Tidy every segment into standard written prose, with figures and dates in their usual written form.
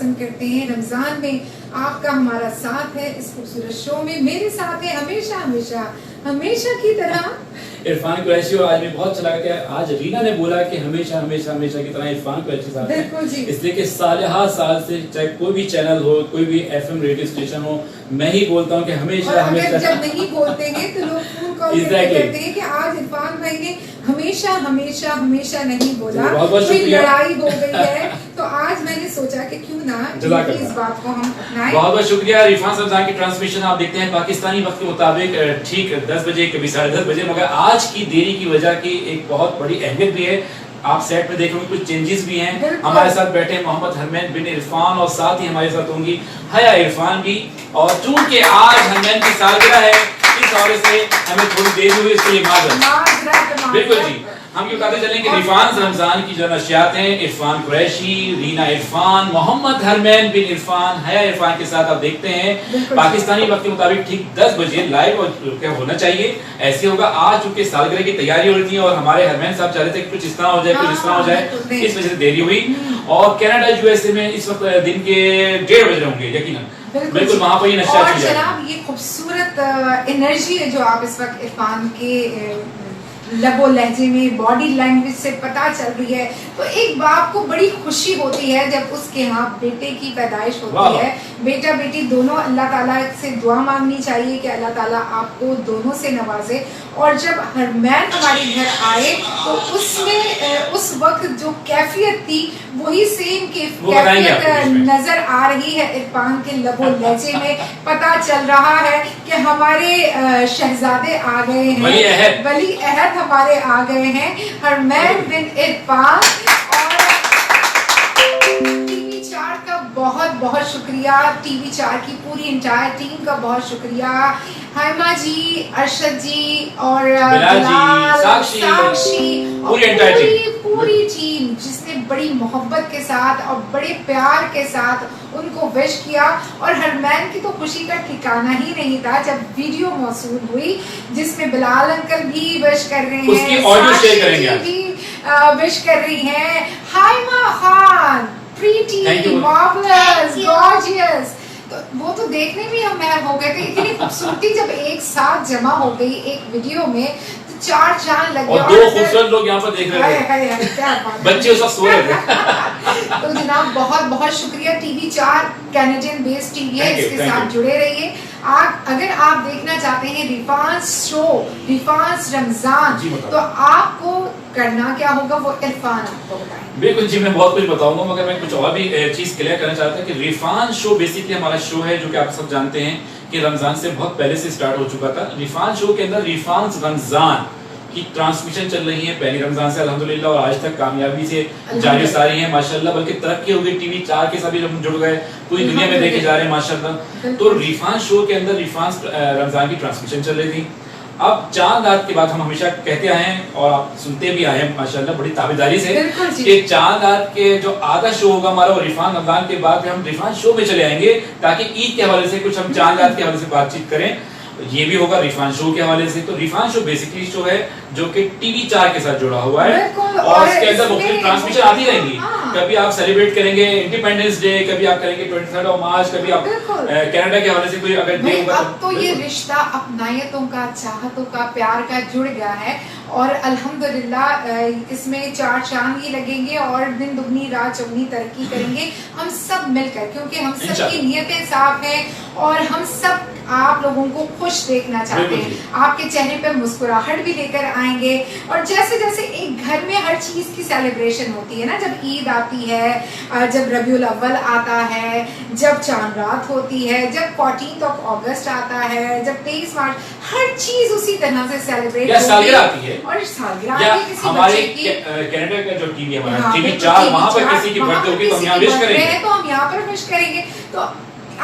पसंद करते हैं। रमजान में आपका हमारा साथ है इस खूबसूरत शो में। मेरे साथ है हमेशा हमेशा हमेशा की तरह इरफान कुरैशी। और आज भी बहुत अच्छा लगा कि आज रीना ने बोला कि हमेशा हमेशा हमेशा की तरह इरफान कुरैशी साथ है। इसलिए कि साल से चाहे कोई भी चैनल हो, कोई भी एफएम रेडियो स्टेशन हो, मैं ही बोलता हूँ कि हमेशा हमेशा। जब नहीं बोलते हैं तो लोग फोन कॉल करते हैं कि आज इरफान भाई ने हमेशा हमेशा हमेशा नहीं बोला, कोई लड़ाई हो गई है। तो आज मैंने सोचा कि क्यों ना इस बात को हम अपनाएं। बहुत बहुत शुक्रिया। इरफान रमजान की ट्रांसमिशन आप देखते हैं पाकिस्तानी वक्त के मुताबिक ठीक 10 बजे, कभी 10:30 बजे, मगर आज की देरी की वजह की एक बहुत बड़ी अहमियत भी है। आप सेट में देख रहे कुछ चेंजेस भी हैं। हमारे साथ बैठे मोहम्मद हरमैन बिन इरफान और साथ ही हमारे साथ होंगी हया इरफान भी। और चूंकि आज हरमैन की सालगिरह है, इस हवाले से हमें थोड़ी देर हुई, इसके लिए माजरत। बिल्कुल जी, हम ये बताते चलें कि इरफान रमजान की जो नशियात हैं, इरफान कुरैशी, रीना इरफान, मोहम्मद हरमैन बिन इरफान, हया इरफान के साथ आप देखते हैं पाकिस्तानी वक्त के मुताबिक ठीक 10 बजे लाइव और होना चाहिए। ऐसे होगा। आज चूंकि सालगिरह की तैयारी हो रही थी और हमारे हरमैन साहब चाह रहे थे कि कुछ इस तरह हो जाए, कुछ इस तरह हो जाए, इस वजह से देरी हुई। और कनाडा यूएसए में इस वक्त दिन के 1:30 बज रहे होंगे यकीनन। बिल्कुल वहां पर ये नशा और जनाब ये खूबसूरत एनर्जी है जो आप इस वक्त इरफान के लबो लहजे में, बॉडी लैंग्वेज से पता चल रही है। तो एक बाप को बड़ी खुशी होती है जब उसके यहाँ बेटे की पैदाइश होती है। बेटा बेटी दोनों, अल्लाह ताला से दुआ मांगनी चाहिए कि अल्लाह ताला आपको दोनों से नवाजे। और जब हरमैन हमारे घर आए तो उसमें उस वक्त जो कैफियत थी वही सेम कैफियत नजर आ रही है इरफान के लबो लहजे में। पता चल रहा है कि हमारे शहजादे आ गए हैं, वली अहद हमारे आ गए हैं, हरमैन बिन इरफान। और टीवी 4 का बहुत बहुत शुक्रिया, टीवी 4 की पूरी इंटायर टीम का बहुत शुक्रिया। हाइमा जी, अरशद जी और बिलाल, साक्षी पूरी टीम जिसने बड़ी मोहब्बत के साथ और बड़े प्यार के साथ उनको विश किया। और हरमैन की तो खुशी का ठिकाना ही नहीं था जब वीडियो मौसूल हुई जिसमें बिलाल अंकल भी विश कर रहे हैं, उसकी ऑडियो शेयर करेंगे, भी विश कर रही हैं। Haima Khan, pretty, marvellous, gorgeous. तो वो तो देखने में हम महर हो गए थे। इतनी खूबसूरती जब एक साथ जमा हो गई एक वीडियो में तो 4 चांद लग गए। और 2 खूबसूरत लोग यहाँ पर देख रहे थे, बच्चे उस वक्त सो रहे थे। तो जनाब बहुत बहुत शुक्रिया। टीवी 4 कैनेडियन बेस्ड टीवी है, इसके साथ जुड़े रहिए। अगर आप देखना चाहते हैं रिफान्स शो, रिफान्स रमजान, तो आपको करना क्या होगा वो इरफान आपको बताएं। बिल्कुल जी, मैं बहुत कुछ बताऊंगा, मगर मैं कुछ और भी चीज क्लियर करना चाहता हूँ कि रिफान शो बेसिकली हमारा शो है जो कि आप सब जानते हैं कि रमजान से बहुत पहले से स्टार्ट हो चुका था। रिफान शो के अंदर रिफान रमजान की ट्रांसमिशन चल रही है पहली रमजान से अल्हम्दुलिल्लाह, और आज तक कामयाबी से जारी सारी है माशाल्लाह। बल्कि तरक्की हो गई, टीवी 4 के सभी हम जुड़ गए, पूरी दुनिया में देखे जा रहे हैं माशाल्लाह। तो रिफान शो के अंदर रिफान रमजान की ट्रांसमिशन चल रही थी। अब चांद रात के बाद हम हमेशा कहते आए हैं और आप सुनते भी आए हैं माशाल्लाह बड़ी ताबेदारी से कि चांद रात के जो आधा शो होगा हमारा वो रिफान रमजान के बाद हम रिफान शो में चले आएंगे ताकि ईद के हवाले से कुछ हम चांद रात के हवाले से बातचीत करें। ये भी होगा रिफान शो के हवाले से। तो रिफान शो बेसिकली शो है जो कि टीवी 4 के साथ जुड़ा हुआ है और इसके अंदर मुख्तलिफ ट्रांसमिशन आती रहेंगी। कभी आप सेलिब्रेट करेंगे इंडिपेंडेंस डे, कभी आप करेंगे 23 मार्च, कभी आप कनाडा के हवाले से कोई अगर डे होगा। अब तो ये रिश्ता अपनायतों का, चाहतों का, प्यार का जुड़ गया है और अल्हम्दुलिल्लाह इसमें 4 चांद ही लगेंगे और दिन दुगनी रात चौगनी तरक्की करेंगे हम सब मिलकर, क्योंकि हम सब की नीयतें साफ हैं और हम सब आप लोगों को खुश देखना चाहते हैं। आपके चेहरे पर मुस्कुराहट भी लेकर आएंगे। और जैसे जैसे एक घर में हर चीज की सेलिब्रेशन होती है ना, जब ईद आती है, जब रबीउल अव्वल आता है, जब चांद रात होती है, जब 14 अगस्त आता है, जब 23 मार्च, हर चीज उसी तरह से सेलिब्रेट होती है। और सालगिरह किसी बच्चे की, कनाडा का जो टीवी हमारा टीवी 4 वहां पर किसी की बर्थडे होगी तो हम यहाँ विश करेंगे, तो हम यहाँ पर विश करेंगे। तो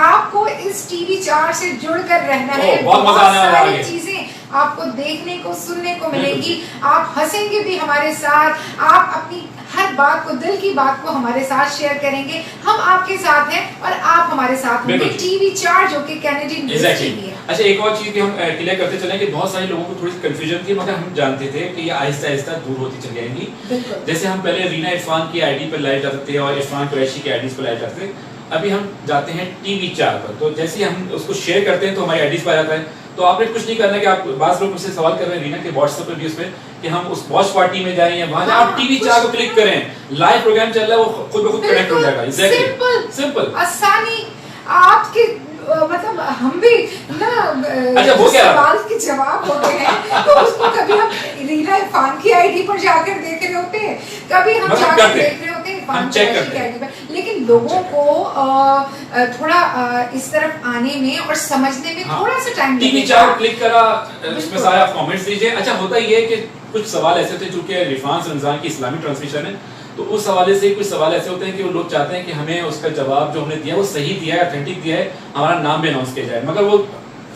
आपको इस टीवी 4 से जुड़कर रहना है। बहुत सारी चीजें आपको देखने को, सुनने को मिलेगी। आप हंसेंगे भी हमारे साथ, आप अपनी हर बात को, दिल की बात को हमारे साथ शेयर करेंगे। हम आपके साथ हैं और आप हमारे साथ होंगे। टीवी 4 जो कि कैनेडियन टीवी है। अच्छा, एक और चीज भी हम क्लियर करते चलें कि बहुत सारे लोगों को थोड़ी कंफ्यूजन थी, मगर हम जानते थे कि ये आहिस्ता आहिस्ता दूर होती चली जाएंगी। जैसे हम पहले रीना इरफान की आईडी पर लाइव जाते थे और इरफान कुरैशी की आईडी पर लाइव जाते थे, अभी हम जाते हैं टीवी 4 पर। तो जैसे ही हम उसको शेयर करते हैं तो हमारी आईडीज पर आ जाता है। तो आपने कुछ नहीं करना कि आप बात लोग मुझसे सवाल कर रहे हैं रीना के व्हाट्सएप पे भी उस पे कि हम उस वॉच पार्टी में जाएं या वहां जाएं, आप टीवी 4 को क्लिक करें, लाइव प्रोग्राम चल रहा है, वो खुद ब खुद कनेक्ट हो जाएगा। एग्जैक्टली, सिंपल, आसानी। आपके मतलब हम भी ना अच्छा, वो क्या सवाल के जवाब होते हैं तो उसको कभी हम रीना इरफान की आईडी पर जाकर देख रहे होते हैं, कभी हम जाकर देख रहे होते हैं इरफान की आईडी पर। लेकिन लोगों को थोड़ा इस तरफ आने में और समझने में थोड़ा सा टाइम लगेगा। टीवी 4 क्लिक करा, उसमें सारे आप कमेंट्स दीजिए। अच्छा, होता ये है कि कुछ सवाल ऐसे थे, चूंकि रिफान रमजान की इस्लामी ट्रांसमिशन है, तो उस हवाले से कुछ सवाल ऐसे होते हैं कि वो लोग चाहते हैं कि हमें उसका जवाब जो हमने दिया वो सही दिया है, ऑथेंटिक दिया है, हमारा नाम भी अनाउंस किया जाए, मगर वो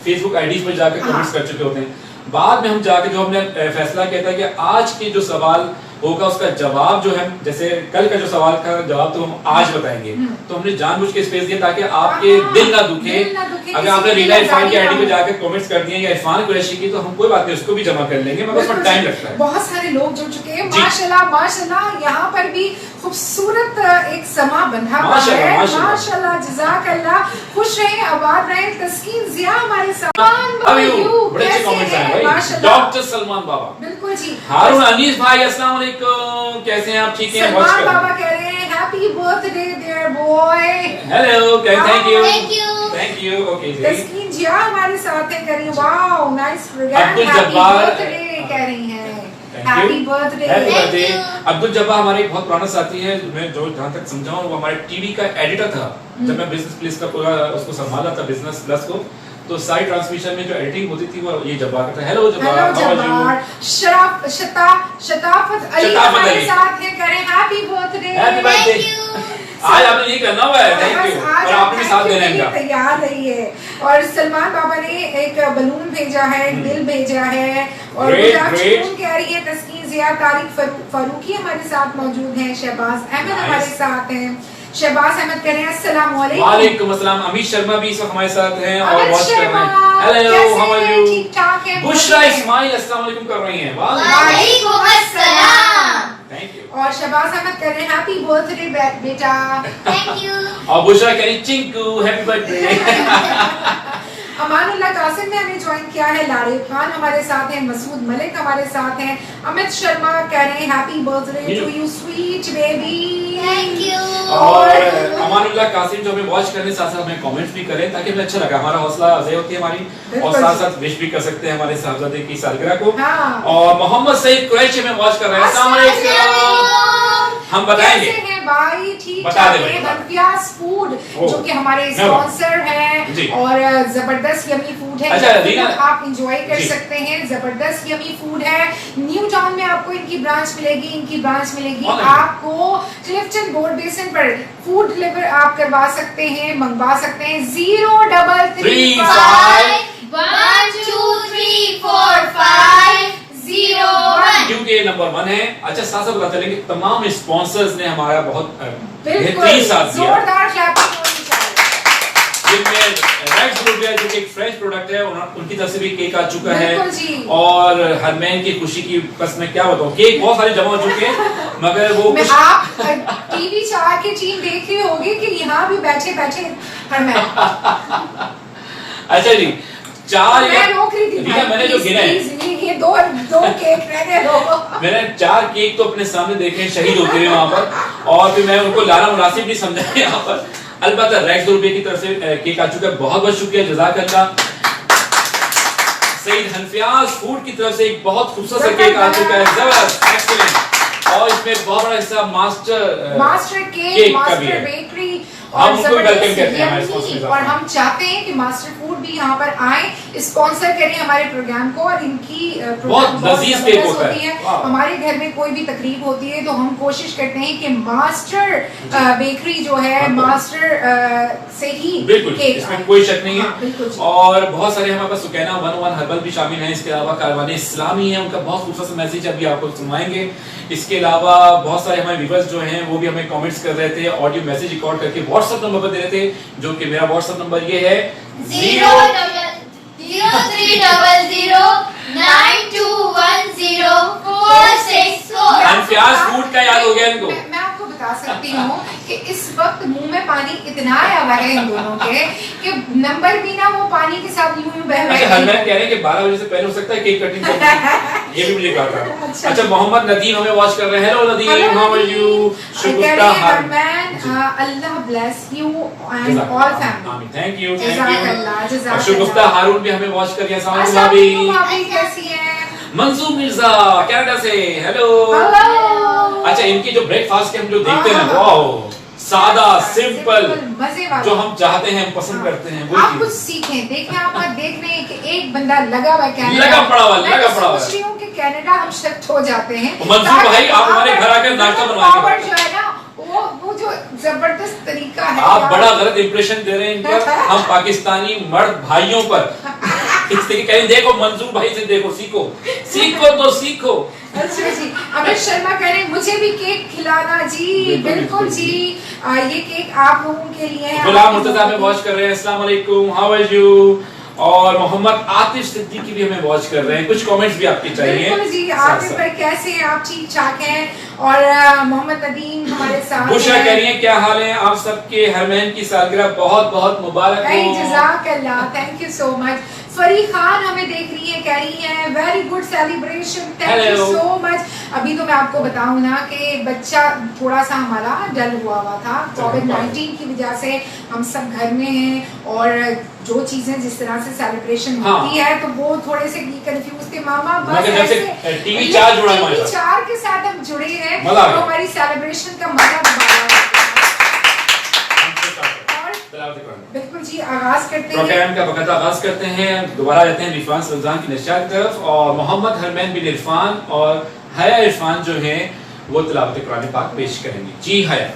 फेसबुक आईडीज पर जाकर कमेंट्स कर चुके होते हैं। बाद में हम जाकर जो हमने फैसला किया था कि आज के जो सवाल होगा उसका जवाब जो है, जैसे कल का जो सवाल का जवाब तो हम आज बताएंगे, तो हमने जानबूझ के स्पेस दिया ताकि आपके दिल ना दुखे। अगर आपने रीना इरफान की आईडी पे जाकर कमेंट्स कर दिए या इरफान कुरैशी की, तो हम कोई बात नहीं, उसको भी जमा कर लेंगे, मगर उसमें टाइम लगता है। बहुत सारे लोग जुड़ चुके हैं माशाल्लाह माशाल्लाह। यहाँ पर भी खूबसूरत एक समा बंधा हुआ है माशाल्लाह, जज़ाकल्लाह। खुश रहें, आबाद रहें। तस्कीन जिया हमारे साथ, बड़े अच्छे कमेंट्स आए भाई। डॉक्टर सलमान बाबा, बिल्कुल जी। हारून अनीस भाई, अस्सलाम वालेकुम, कैसे हैं आप? ठीक हैं? सलमान बाबा कह रहे हैं happy birthday dear boy. Hello, thank you thank you. Okay जी। तस्कीन जिया हमारे साथ है, कह रही wow nice programme, Abdul happy Jabbar birthday कह रही हैं, हैप्पी बर्थडे। अब्दुल जब्बार हमारे एक बहुत पुराना साथी है, मैं जो जहाँ तक समझा हूँ वो हमारे टीवी का एडिटर था जब मैं बिजनेस प्लस का पूरा उसको संभाला था, बिजनेस प्लस को। तो सारी ट्रांसमिशन में जो एडिटिंग होती थी वो ये जब्बार करता है। हेलो जब्बार, शताफत अली हमारे साथ हैं, करें हैप्पी बर्थडे। Happy birthday. आज आपने ये करना हुआ है, थैंक यू, और आपने भी साथ देना है, तैयार रहिए। और सलमान बाबा ने एक बलून भेजा है, एक दिल भेजा है, और कह रही है तस्कीन जिया। तारिक फारूकी हमारे साथ मौजूद हैं, शहबाज अहमद हमारे साथ हैं। शहबाज अहमद कह रहे हैं अस्सलाम वालेकुम अस्सलाम। अमित शर्मा भी इस वक्त हमारे साथ हैं और वॉच कर रहे हैं। Hello, how are you? ठीक ठाक है। बुशरा इस्माइल अस्सलाम वालेकुम कर रही हैं। वालेकुम अस्सलाम। Thank you. और शहबाज अहमद कह रहे हैं हैप्पी बर्थडे बेटा। Thank you. और बुशरा कह रही चिंकू हैप्पी बर्थडे। अमानुल्लाह कासिम ने हमें ज्वाइन किया है, लारे खान हमारे साथ हैं, मसूद मलिक हमारे साथ हैं, अमित शर्मा कह रहे हैं happy birthday to you sweet baby. Thank you. और अमानुल्लाह कासिम जो हमें वॉच करने साथ साथ हमें कमेंट्स भी करें ताकि हमें अच्छा लगा, हमारा हौसला अफजाई होती है हमारी, और साथ साथ विश भी कर सकते हैं हमारे साहबजादे की सालगिरह को। हाँ। और मोहम्मद सईद कुरैशी में वॉच कर रहे हैं। अस्सलाम वालेकुम। हम बताएंगे कैसे हैं भाई? ठीक बता ठाक दे भाई, है। हनफियाज फूड जो कि हमारे स्पॉन्सर हैं और जबरदस्त यमी फूड है। अच्छा रीना, आप एंजॉय कर सकते हैं, जबरदस्त यमी फूड है। न्यू टाउन में आपको इनकी ब्रांच मिलेगी। आपको क्लिफ्टन बोर्ड बेसिन पर फूड डिलीवर आप करवा सकते हैं, मंगवा सकते हैं। 03335 1 2 3 4 5 0 1 क्योंकि नंबर 1 है। अच्छा, साथ साथ बताते चलेंगे तमाम स्पॉन्सर्स ने हमारा बहुत बेहतरीन साथ दिया, जोरदार क्लैपिंग होनी चाहिए। जिनमें रैक्स ग्रुप है जो कि एक फ्रेश प्रोडक्ट है, उनकी तरफ से भी केक आ चुका है। और हरमैन की खुशी की बस मैं क्या बताऊं, केक बहुत सारे जमा हो चुके हैं, मगर वो आप टीवी 4 की टीम देख रही होगी कि यहाँ भी बैठे हरमैन। अच्छा जी, मैं रोक रही थी भाई, मैंने जो गिना है ये दो केक रहने दो। मैंने 4 केक तो अपने सामने देखे शहीद होते हुए वहां पर, और फिर मैं उनको लाना मुनासिब नहीं समझा यहाँ पर। अलबत्ता रैक्स रुपए की तरफ से केक आ चुका है, बहुत बहुत शुक्रिया, जज़ाकल्लाह। सईद हनफियाज फूड की तरफ से एक बहुत खूबसूरत सा केक आ चुका है, जबरदस्त, एक्सीलेंट, और इसमें बहुत बड़ा हिस्सा मास्टर केक मास्टर बेकरी और वेलकम करते हैं हमारे स्पॉन्सर। और हम चाहते हैं कि मास्टर फूड भी यहाँ पर आए, स्पॉन्सर करें हमारे प्रोग्राम को, और इनकी बहुत लजीज केक होता है। हमारे घर में कोई भी तकरीब होती है तो हम कोशिश करते हैं कि मास्टर बेकरी जो है, मास्टर से ही बिल्कुल, इसमें कोई शक नहीं है। और बहुत सारे हमारे पास सुकैना 101 हर्बल भी शामिल है, इसके अलावा कारवाने इस्लामी है, उनका बहुत खूबसूरत मैसेज अभी आपको सुनवाएंगे। इसके अलावा बहुत सारे हमारे व्यूअर्स जो हैं वो भी हमें कमेंट्स कर रहे थे, ऑडियो मैसेज रिकॉर्ड करके व्हाट्सएप नंबर पर दे रहे थे, जो कि मेरा व्हाट्सएप नंबर ये है 0030092104664। हनफियाज फूड का याद हो गया इनको। मैं आपको बता सकती हूँ कि इस वक्त मुंह में पानी इतना आया हुआ है इन दोनों के कि नंबर भी ना वो पानी के साथ यूं यूं बह अच्छा, रहे हरमैन कह रहे हैं कि 12 बजे से पहले हो सकता है केक कटिंग ये भी मुझे कहा था। अच्छा, मोहम्मद नदीम हमें वॉच कर रहे हैं। Hello Nadeem, how are you? Shagufta Harman, Allah bless you and all family. Thank you, जज़ाकल्लाह, जज़ाकल्लाह। शुगुफ्ता हारून भी हमें वॉच कर रही है। अस्सलाम वालेकुम भाभी। कैसी हैं? मंजूर मिर्जा कनाडा से, हेलो। अच्छा, इनकी जो ब्रेकफास्ट के हम जो देखते हैं, वाओ, सादा सिंपल मजे वाला, जो हम चाहते हैं, हम पसंद करते हैं, आप कुछ सीखें। देखिए, आप देख रहे हैं कि एक बंदा लगा हुआ है कनाडा, लगा पड़ा हुआ। सोच रही हूँ कि कनाडा हम शिफ्ट हो जाते हैं। मंजूर भाई, आप हमारे घर आकर नाश्ता बनवा के, जो है ना, वो जो जबरदस्त तरीका है, आप बड़ा गलत इंप्रेशन दे रहे हैं इन पर। हम पाकिस्तानी मर्द भाइयों पर इस तरीके कहें, देखो मंजूर भाई से देखो, सीखो तो सीखो। अच्छा जी, अमित शर्मा कह रहे हैं मुझे भी केक खिलाना जी। बिल्कुल जी, ये केक आप लोगों के लिए है। गुलाम मुर्तजा हमें वॉच कर रहे हैं। अस्सलाम वालेकुम, हाउ आर यू? और मोहम्मद आतिफ सिद्दीकी भी हमें वॉच कर रहे हैं। कुछ कमेंट्स भी आपके चाहिए। बिल्कुल जी, आतिफ भाई कैसे हैं आप? ठीक ठाक हैं। और मोहम्मद नदीम हमारे साथ बुशरा कह रही हैं क्या हाल है आप सबके? हरमैन की सालगिरह बहुत बहुत मुबारक हो। जज़ाकल्लाह, थैंक यू सो मच। फरी खान हमें देख रही है, कह रही है very good celebration, thank you so much. अभी तो मैं आपको बताऊं ना कि बच्चा थोड़ा सा हमारा डल हुआ था कोविड-19 की वजह से। हम सब घर में हैं और जो चीजें जिस तरह से सेलिब्रेशन होती है तो वो थोड़े से कंफ्यूज थे। मामा बस ऐसे टीवी 4 जुड़ा है, टीवी 4 के साथ हम जुड़े हैं तो हमारी सेलिब्रेशन का मजा दोबारा। बिल्कुल जी, आगाज करते हैं, प्रोग्राम का वक्त आगाज करते हैं। दोबारा जाते हैं इरफान रमजान की नशियात की तरफ। और मोहम्मद हरमैन बिन इरफान और हया इरफान जो है वो तिलावत कुरान पाक पेश करेंगे। जी हया।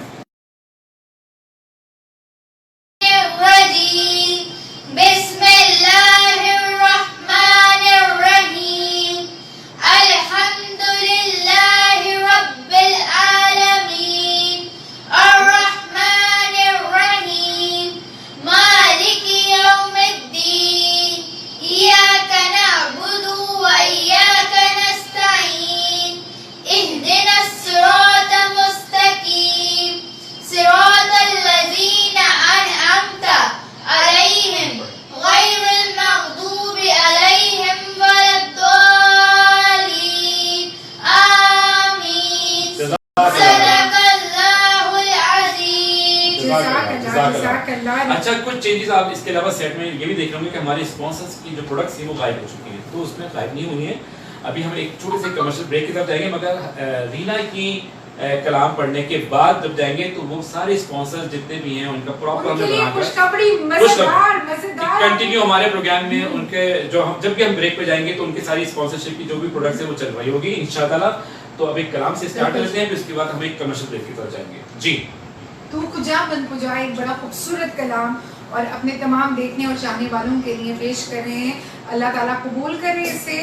अच्छा, कुछ चेंजेस आप इसके अलावा सेट में ये भी देख रहे होंगे कि हमारे स्पॉन्सर्स की जो प्रोडक्ट्स हैं वो गायब हो चुकी हैं, तो उसमें गायब नहीं हुई है। अभी हम एक छोटे से कमर्शियल ब्रेक की तरफ जाएंगे, मगर रीना की कलाम पढ़ने के बाद जब जाएंगे तो वो सारे स्पॉन्सर्स जितने भी हैं उनका प्रॉपर हमने बनाकर कंटिन्यू हमारे प्रोग्राम में उनके जो हम जब भी हम ब्रेक पे जाएंगे तो उनके सारी स्पॉन्सरशिप की जो भी प्रोडक्ट्स है वो चल रही होगी इंशाल्लाह। तो अब एक कलाम से स्टार्ट करते हैं, फिर उसके बाद हम एक कमर्शियल ब्रेक की तरफ जाएंगे। जी, तू कुजा बन कुजा एक बड़ा खूबसूरत कलाम और अपने तमाम देखने और चाहने वालों के लिए पेश कर रहे हैं। अल्लाह ताला कबूल करे इसे।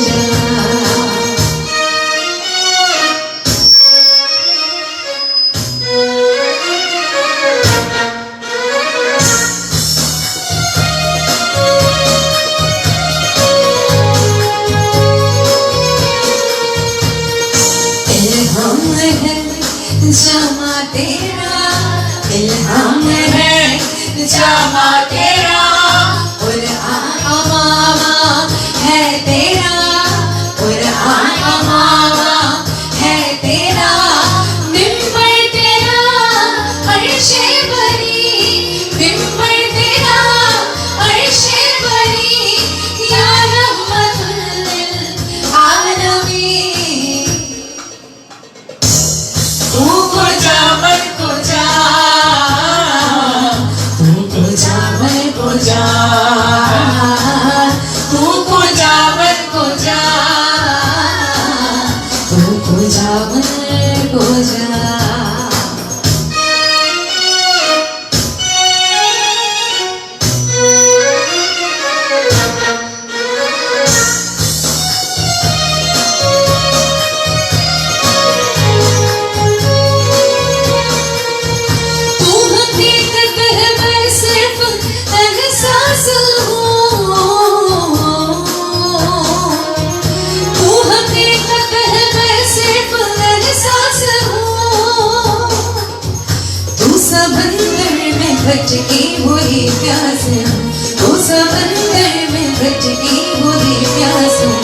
Go इल्हाम है जामा तेरा, कुरान अमामा है तेरा, कुरान अमामा है तेरा, मिंबर तेरा अर्शे बरी, मिंबर तेरा अर्शे बरी, या रहमतुल लिल आलमीन। तू को जा मन को जा, तू को जा मन को जा, तू को जा मन को जा, तू को जा मन को जा। तू हकीकत है मैं सिर्फ एहसास हूँ, तू हकीकत है मैं सिर्फ एहसास हूँ, तू समंदर में भटकी हुई प्यास हूँ, तू समंदर में भटकी हुई प्यास हूँ,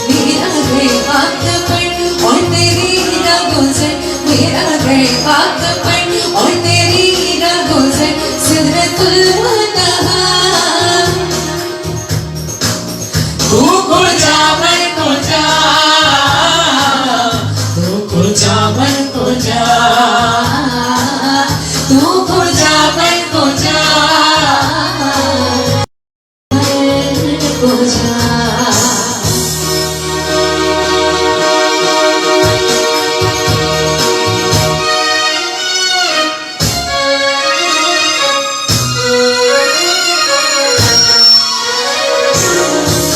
मेरा घर खाक पर और तेरी रगों से, मेरा घर खाक पर और तेरी रगों से सिदरतुल मुंतहा। तू को जा मन को जा, तू को जा मन को जा, तू को जा मन को जा, मन को जा।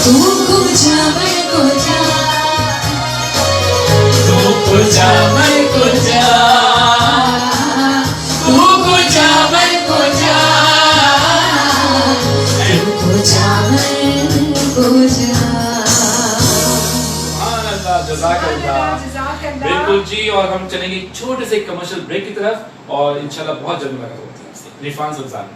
तू को जा मन को जा, तू को जा मन को जा, तू को जा मन को जा, तू को जा मन को जा। सुभान अल्लाह, जज़ाकल्लाह। जज़ाकल्लाह। बिल्कुल जी, और हम चलेंगे एक छोटे से कमर्शियल ब्रेक की तरफ, और इंशाल्लाह बहुत जल्द मुलाकात होती है आपसे। रिफान रमजान।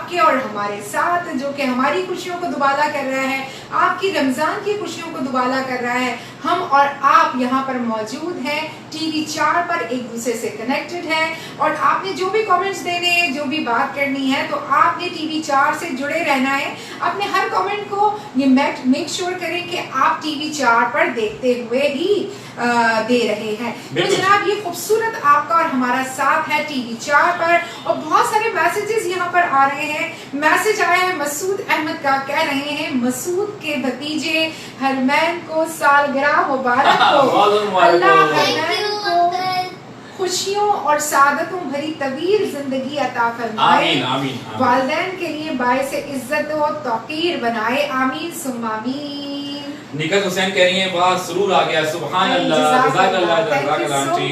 आपके और हमारे साथ, जो कि हमारी खुशियों को दुबाला कर रहा है, आपकी रमज़ान की खुशियों को दुबाला कर रहा है। हम और आप यहाँ पर मौजूद हैं, टीवी 4 पर एक दूसरे से कनेक्टेड है, और आपने जो भी कमेंट्स देने हैं, जो भी बात करनी है, तो आपने टीवी 4 से जुड़े रहना है। अपने हर कमेंट को ये मेक श्योर करें कि आप टीवी 4 पर देखते हुए ही दे रहे हैं। तो जनाब, ये खूबसूरत आपका और हमारा साथ है टीवी 4 पर, और बहुत सारे मैसेजेस यहाँ पर आ रहे हैं। मैसेज आया है मसूद अहमद का, कह रहे हैं मसूद के भतीजे हरमैन को सालगिरह मुबारक हो, अल्लाह हरमैन को खुशियों और सादतों भरी तवील जिंदगी अता फरमाए, आमीन आमीन। वालिदैन के लिए बाइस इज्जत व तौकीर बनाए, आमीन सुम्मा आमीन। निकत हुसैन कह रही हैं वाह सुरूर आ गया, सुभान अल्लाह, जज़ाकल्लाह जज़ाकल्लाह आंटी,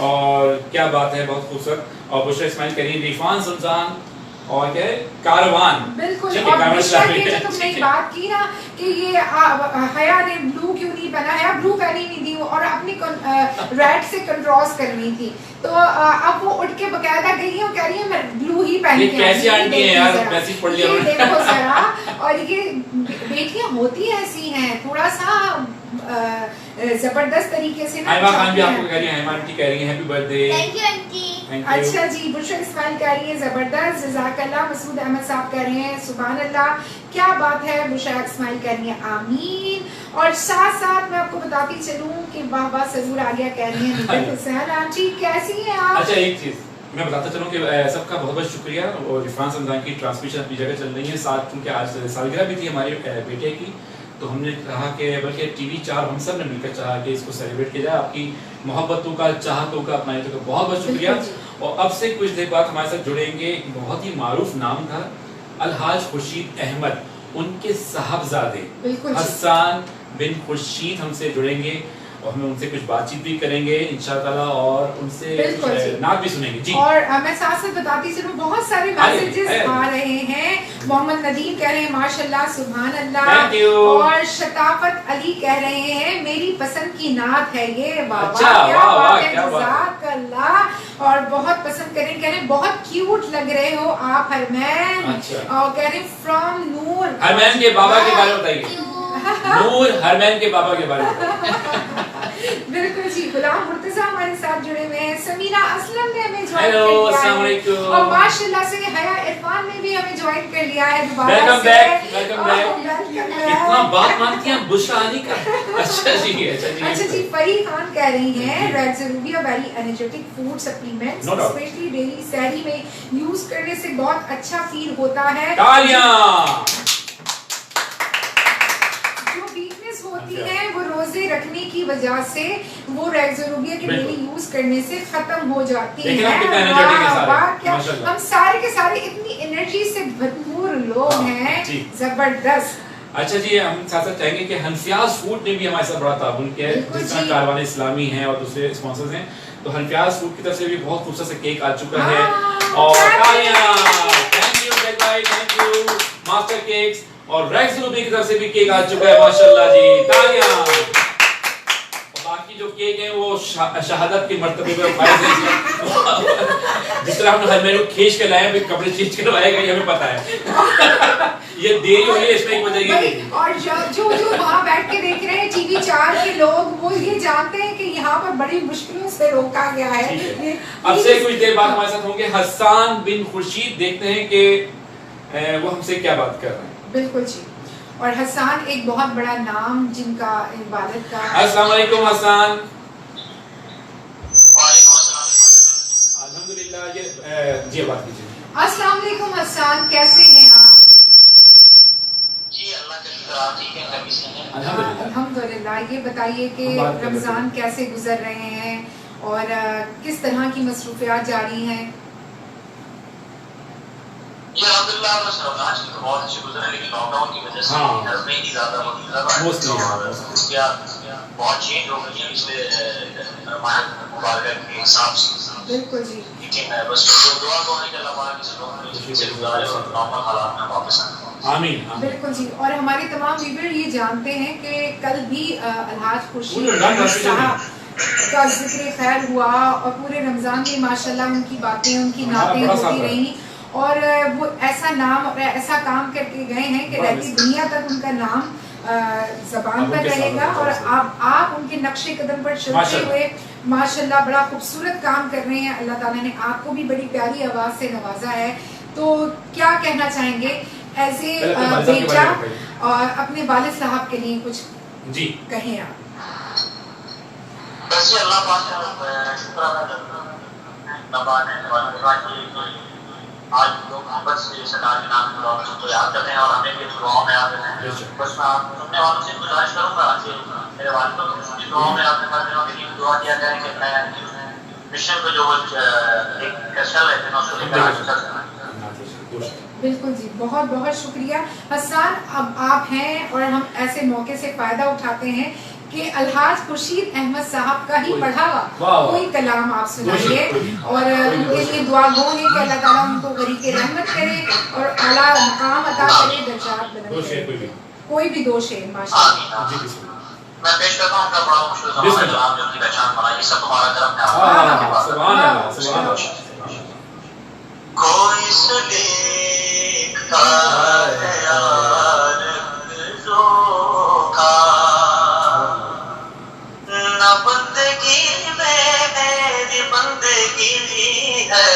और क्या बात है, बहुत खूबसूरत। और बुशरा इस्माइल कह रही है रिफान सुल्तान और क्या है कारवान। बिल्कुल, और बुशरा की जो तुमने बात की ना कि ये हया ने ब्लू क्यों नहीं पहना, हया ब्लू पहनी नहीं थी और अपनी रेड से क्रॉस करनी थी, तो अब वो उठ के बकायदा गई है और कह रही है मैं ब्लू ही पहन के, कैसी आंटी है यार, मैसेज पढ़ लिया ये देखो जरा। और ये बेटियां होती ऐसी हैं, थोड़ा सा जबरदस्त तरीके से ना। हाइमा खान भी आपको कह रही है, हाइमा आंटी कह रही है happy birthday. Thank you aunty. अच्छा जी, बुशरा इस्माइल कह रही है जबरदस्त, जज़ाकल्लाह। मसूद अहमद साहब कह रहे हैं सुभान अल्लाह, क्या बात है। बुशरा इस्माइल कह रही है आमीन। और साथ साथ मैं आपको बताती चलूं कि वाह वाह जरूर आ गया, कह रही है निकत हुसैन आंटी कैसी हैं आप। अच्छा, एक चीज मैं बताता चलूं कि सबका बहुत बहुत शुक्रिया, और इरफान रमजान की ट्रांसमिशन अपनी जगह चल रही है साथ, क्योंकि आज सालगिरह भी थी हमारे बेटे की, तो हमने कहा कि बल्कि टीवी 4 हम सब ने मिलकर चाहा कि इसको सेलिब्रेट किया जाए। आपकी मोहब्बतों का, चाहतों का, अपनाइयों का बहुत बहुत शुक्रिया। और अब से कुछ देर बाद हमारे साथ जुड़ेंगे, बहुत ही मारूफ नाम था अलहाज खुर्शीद अहमद, उनके साहबजादे हसन बिन खुर्शीद हमसे जुड़ेंगे, और हम उनसे कुछ बातचीत भी करेंगे इंशाअल्लाह, और उनसे नात भी सुनेंगे जी। और मैं साथ साथ बताती चलूं बहुत सारे मैसेजेस आ रहे हैं। मोहम्मद नदीम कह रहे हैं माशाल्लाह सुभान अल्लाह, और शताफत अली कह रहे हैं मेरी पसंद की नात है ये, बाबा क्या बात है, जज़ाकल्लाह। और बहुत पसंद करें, कह रहे हैं बहुत क्यूट लग रहे हो आप हरमैन, और कह रहे हैं फ्रॉम नूर। हरमैन के बाबा के बारे में बताइए, नूर हरमैन के बाबा के बारे में। बिल्कुल जी, गुलाम मुर्तजा हमारे साथ जुड़े हुए हैं, समीना असलम ने हमें ज्वाइन हेलो, कर लिया अस्सलाम है, वालेकुम। और माशाल्लाह से हया इरफान ने भी हमें ज्वाइन कर लिया है दोबारा वेलकम से। Back, welcome back. इतना बात मानती हैं बुशरा आनी का। अच्छा जी, अच्छा जी। फरी खान कह रही हैं रेड ज़रूबिया very energetic food supplements, specially daily सहरी में यूज करने से बहुत अच्छा फील होता है। तालियां। होती है वो रोजे रखने की वजह से वो रेड ज़रूबिया के डेली यूज करने से खत्म हो जाती है। हम सारे के सारे इतनी एनर्जी से भरपूर लोग हैं, जबरदस्त। अच्छा जी, हम साथ साथ चाहेंगे कि हनफियाज फूड ने भी हमारे साथ बड़ा ताउन किया है, जिस तरह कारवान इस्लामी है और दूसरे स्पॉन्सर्स हैं, तो हनफियाज फूड की तरफ से भी बहुत खूबसूरत सा केक आ चुका है, और तालियां। थैंक यू भाई, थैंक यू मास्टर केक्स, और रेड ज़रूबिया की तरफ से भी केक आ चुका है, माशाल्लाह जी, तालियां। और बाकी जो केक है वो शहादत के मर्तबे पे फायदे जिस तरह हमने हरमैन को खींच के लाए, फिर कपड़े चेंज करवाएगा, ये हमें पता है। ये देरी हुई है, इसमें एक वजह ये। और जो वहाँ बैठ के देख रहे हैं टीवी 4 के लोग, वो ये जानते हैं कि यहाँ पर बड़ी मुश्किलों से रोका गया है। अब से कुछ देर बाद हमारे साथ होंगे हसन बिन खुर्शीद, देखते हैं कि वो हमसे क्या बात कर रहे हैं। बिल्कुल जी। और हसन एक बहुत बड़ा नाम जिनका वालिद का। अस्सलाम वालेकुम हसन। वालेकुम अस्सलाम। अल्हम्दुलिल्लाह, ये जी बात कीजिए। अस्सलाम वालेकुम हसन, कैसे हैं आप? जी अल्लाह का शुक्र, आप ठीक हैं? कभी से हैं? अल्हम्दुलिल्लाह। ये बताइए कि रमजान कैसे गुजर रहे हैं और किस तरह की मसरूफियात जारी हैं? ये अल्हम्दुलिल्लाह बस रमजान की तो बहुत अच्छी गुजरा, लेकिन लॉकडाउन की वजह से नज़में ही ज़्यादा होती है, बहुत चेंज हो गई है पिछले रमजान मुबारक के हिसाब से। बिल्कुल जी। लेकिन बस दुआ तो है कि अल्लाह पाक इस लोगों से गुजारे और नॉर्मल हालात में वापस आए। आमीन। बिल्कुल जी। और हमारे तमाम व्यूअर ये जानते हैं कि कल भी अलहाज खुर्शीद साहब का जिक्र खैर हुआ, और पूरे रमजान में माशाल्लाह उनकी बातें, उनकी नातें होती रही, और वो ऐसा नाम और ऐसा काम करके गए हैं कि रहती दुनिया तक उनका नाम ज़बान पर रहेगा। और आप उनके नक्शे कदम पर चलते हुए माशाल्लाह बड़ा खूबसूरत काम कर रहे हैं। अल्लाह ताला ने आपको भी बड़ी प्यारी आवाज़ से नवाजा है। तो क्या कहना चाहेंगे एज ए बेटा और अपने वालिद साहब के लिए कुछ जी कहें आप? बस ये अल्लाह पाक का शुक्र अदा करता हूं नबाने वाला कि आज लोग मोहब्बत से सरकार के नाम को याद करते हैं और हमें भी दुआओं में याद रखते हैं। बस मैं आप सुनने वालों से गुजारिश करूंगा कि मेरे वालिदों को दुआओं में याद रखते हैं, मेरी दुआ किया जाए कि मैं मिशन को जो एक फैसला लेते हैं उसको लेकर आगे चल सकूं। बिल्कुल जी, बहुत बहुत शुक्रिया हसन। अब आप हैं और हम ऐसे मौके से फायदा उठाते हैं कि अलहाज खुर्शीद अहमद साहब का ही पढ़ा हुआ कोई कलाम आप सुनाइए और उनके लिए दुआ गो है कि अल्लाह ताला उनको गरीब के रहमत करे और आला मकाम अता करे, दर्जात बुलंद करे। कोई भी दोष है माशाअल्लाह। मैं पेश करता हूं अपना बड़ा मुश्किल जनाब जो की पहचान बनाई, ये सब तुम्हारा करम है। सुभान अल्लाह सुभान अल्लाह। कोई सलीका है यार जो का न बंदगी में मेरी बंदगी है,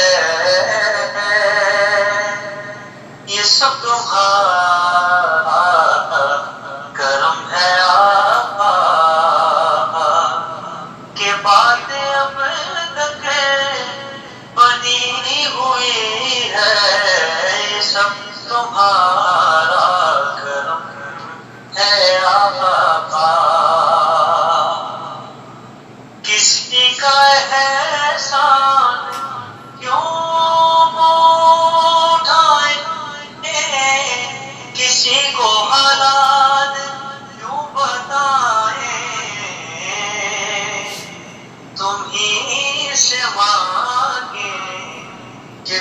ये सब तुम्हारा करम है आका के बात अब तक बनी हुई है, ये सब तुम्हारा करम है आका। किसी का एहसान क्यों उठाए, किसी को हालात क्यों बताए, तुम ही से मांगे कि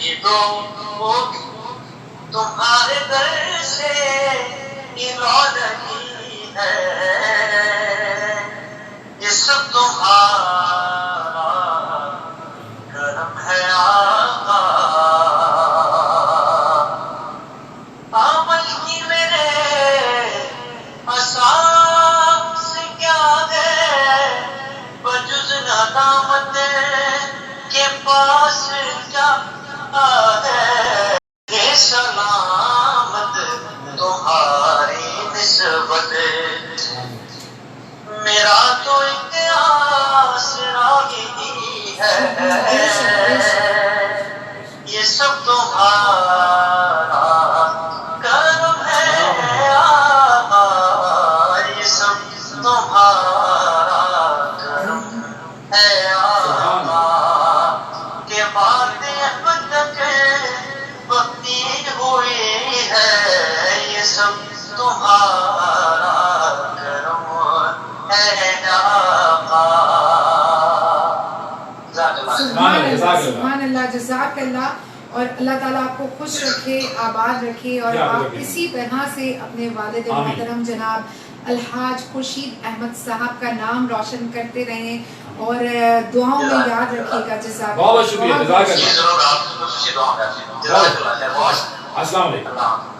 ये दो तुम्हारे दर से नहीं है, ये सब तुम्हारा करम है आका। आमल की मेरे असाब से क्या है, बजुज़ नादामत के पास क्या है, ये सलामत तुम्हारी निस्बत, मेरा तो एक आसरा ही है, ये सब तुम्हारा करम है आका, ये सब तुम्हारा करम है आका के बातें अब तक बनी हुई है, ये सब तुम्हारा करम है आका। सुभान अल्लाह जज़ाकल्लाह। और अल्लाह ताला आपको खुश रखे, आबाद रखे और आप इसी तरह से अपने वालिद मोहतरम जनाब अलहाज खुर्शीद अहमद साहब का नाम रोशन करते रहें और दुआओं में याद रखिएगा। जज़ाक बहुत शुक्रिया, जज़ाकल्लाह। जरूर आप खुशी दुआ करते हैं। जज़ाकल्लाह। अस्सलाम वालेकुम।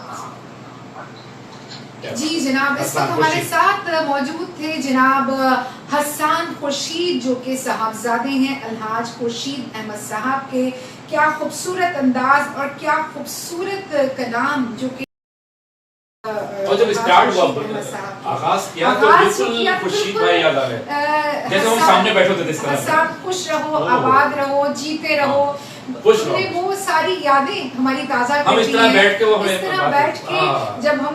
जी जनाब, इस वक्त हमारे साथ मौजूद थे जनाब हसन खुर्शीद जो कि साहबजादे हैं अलहाज खुर्शीद अहमद साहब के। क्या खूबसूरत अंदाज और क्या खूबसूरत कलाम जो कि और जब स्टार्ट हुआ आगाज किया तो बिल्कुल खुर्शीद भाई याद आ गए, जैसे हम सामने बैठे होते थे इस तरह से। खुश रहो, आबाद रहो, जीते रहो, खुश वो सारी यादें हमारी ताज़ा हम इस तरह बैठ के वो हमें इस तरह बैठ के जब हम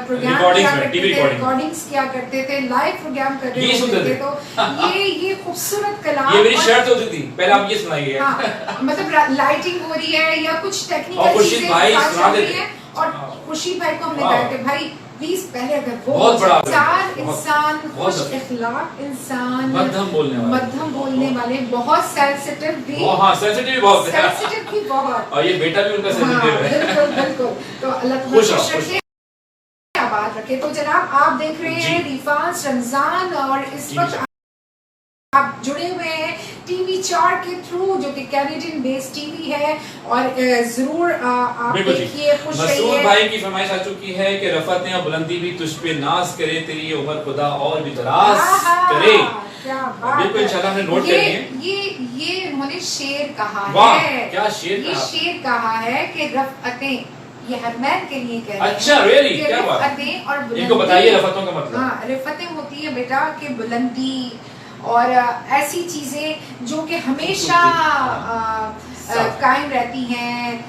प्रोग्राम किया करते थे, रिकॉर्डिंग्स किया करते थे, लाइव प्रोग्राम कर रहे होते थे, तो ये खूबसूरत कलाम। ये मेरी शर्त होती थी, पहले आप ये सुनाइए। मतलब लाइटिंग हो रही है या कुछ टेक्निकल चीजें चल रही है और खुर्शीद भाई को हमने कहा कि भाई प्लीज पहले अगर वो इंसान खुश इखलाक इंसान, मध्यम बोलने वाले, बहुत सेंसिटिव भी, सेंसिटिव भी बहुत, और ये बेटा भी उनका सेंसिटिव है। बिल्कुल बिल्कुल। तो अल्लाह तुम्हें खुश रखे, आबाद रखे। तो जनाब आप देख रहे हैं रिफाज रमजान और इस वक्त आप जुड़े हुए हैं टीवी 4 के थ्रू, जो कि कैनेडियन बेस्ड टीवी है। और जरूर आप बिल्कुल जी। देखिए, खुश मसूद रहिए। भाई की फरमाइश आ चुकी है कि रफत ने बुलंदी भी तुझ पे नाज करे, तेरी उम्र खुदा और भी दराज आहा, करे। क्या बात बिल्कुल, है। इंशाल्लाह हमने नोट कर लिए। ये उन्होंने शेर कहा वाह, है। क्या शेर ये कहा? शेर कहा है कि रफ़अतें, ये हरमैन के लिए कह रहे हैं। अच्छा, really? कि क्या बात? रफ़अतें और बुलंदी। इनको बताइए रफतों का मतलब। हाँ, रफ़अतें होती है बेटा कि बुलंदी और ऐसी चीजें जो कि हमेशा कायम रहती हैं,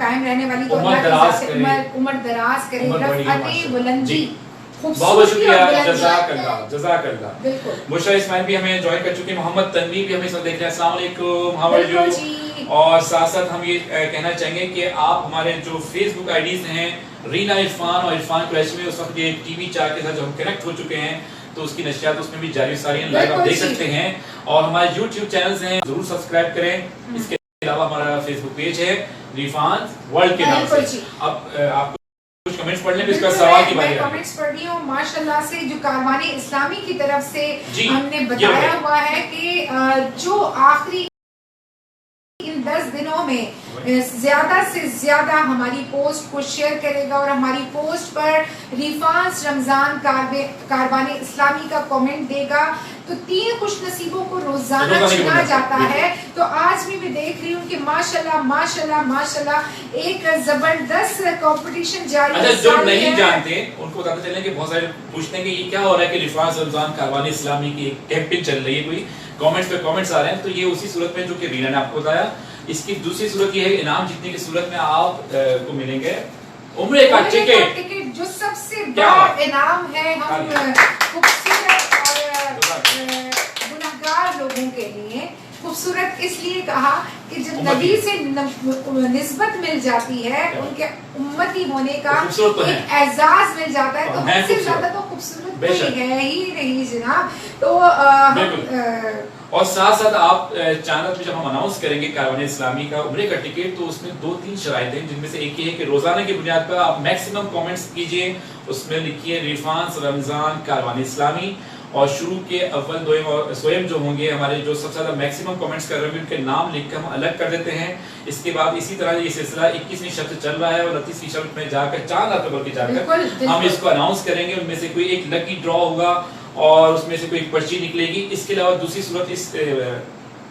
कायम रहने वाली तो उम्र अल्लाह की दराज ज़ात है, करे। उम्र दराज करे। उम्र बड़ी है, रफ़अतें, माशाअल्लाह। बुलंदी, जी। बहुत बहुत खूबसूरती शुक्रिया, और बुलंदी। जज़ाकल्लाह जज़ाकल्लाह। बिल्कुल बुशरा इस्माइल भी हमें ज्वाइन कर चुके हैं, मोहम्मद तनवीर भी हमें सब देख रहे हैं। अस्सलाम वालेकुम, हाउ आर बिल्कुल यू? जी। और साथ साथ हम ये कहना चाहेंगे कि आप हमारे जो फेसबुक आईडीज हैं, रीना इरफान और इरफान कुरैशी में उस वक्त ये टीवी 4 के साथ जो हम कनेक्ट हो चुके हैं, तो उसकी नशियात उसमें भी जारी सारी हैं, लाइव आप बिल्कुल देख जी। सकते हैं। और हमारे यूट्यूब चैनल्स हैं, जरूर सब्सक्राइब करें। इसके अलावा हमारा फेसबुक पेज है रिफान वर्ल्ड के नाम बिल्कुल से। जी। अब आपको कुछ कमेंट्स पढ़ लें, इसका बिल्कुल, सवाल की बारी मैं आ रही है। कमेंट्स पढ़ रही हूँ माशाल्लाह से। जो कारवाने इस्लामी की तरफ से जी, हमने ये बताया बताइए। हुआ है कि जो आखिरी इन 10 दिनों में ज्यादा से ज्यादा हमारी पोस्ट को शेयर करेगा और हमारी पोस्ट पर रिफांस रमजान कारवाने इस्लामी का कमेंट देगा, तो 3 खुश नसीबों को रोजाना चुना जाता है। तो आज भी मैं देख रही हूँ कि माशाल्लाह माशाल्लाह माशाल्लाह एक जबरदस्त कंपटीशन जारी है। अच्छा, जो नहीं जानते उनको बताते चलें कि बहुत सारे पूछते हैं कि ये क्या हो रहा है कि रिफांस रमजान कारवाने इस्लामी की एक कैंपेन चल रही है, कोई कमेंट्स पे कमेंट्स आ रहे हैं। तो ये उसी सूरत में जो कि रीना ने आपको बताया। इसकी दूसरी सूरत ये है, इनाम जीतने की सूरत में आप को मिलेंगे उम्रे का टिकट, जो सबसे क्या बड़ा बात? इनाम है हम खूबसूरत और गुनहगार लोगों के लिए। खूबसूरत इसलिए कहा कि जब नबी से निस्बत मिल जाती है, उनके उम्मती होने का खूबसूरत तो एक एजाज मिल जाता है, तो है हमसे खूबसूरत। ज्यादा तो खूबसूरत बेशक। कोई है ही नहीं जनाब। तो और साथ साथ आप चैनल पे जब हम अनाउंस करेंगे कारवाने इस्लामी का उम्रे का टिकट, तो उसमें 2-3 शराइत हैं, जिनमें से एक ये है कि रोजाना की बुनियाद पर आप मैक्सिमम कमेंट्स कीजिए, उसमें लिखिए रिफांस रमजान कारवाने इस्लामी, और शुरू के अव्वल दोयम और स्वयं जो होंगे हमारे जो सबसे ज्यादा मैक्सिमम कमेंट्स कर रहे हैं, उनके नाम लिखकर हम अलग कर देते हैं। इसके बाद इसी तरह ये सिलसिला 21वीं शर्त चल रहा है और 29वीं शर्त में जाकर चांद अक्टूबर की जाकर हम इसको अनाउंस करेंगे। उनमें से कोई एक लकी ड्रॉ होगा और उसमें से कोई एक पर्ची निकलेगी। इसके अलावा दूसरी सूरत इस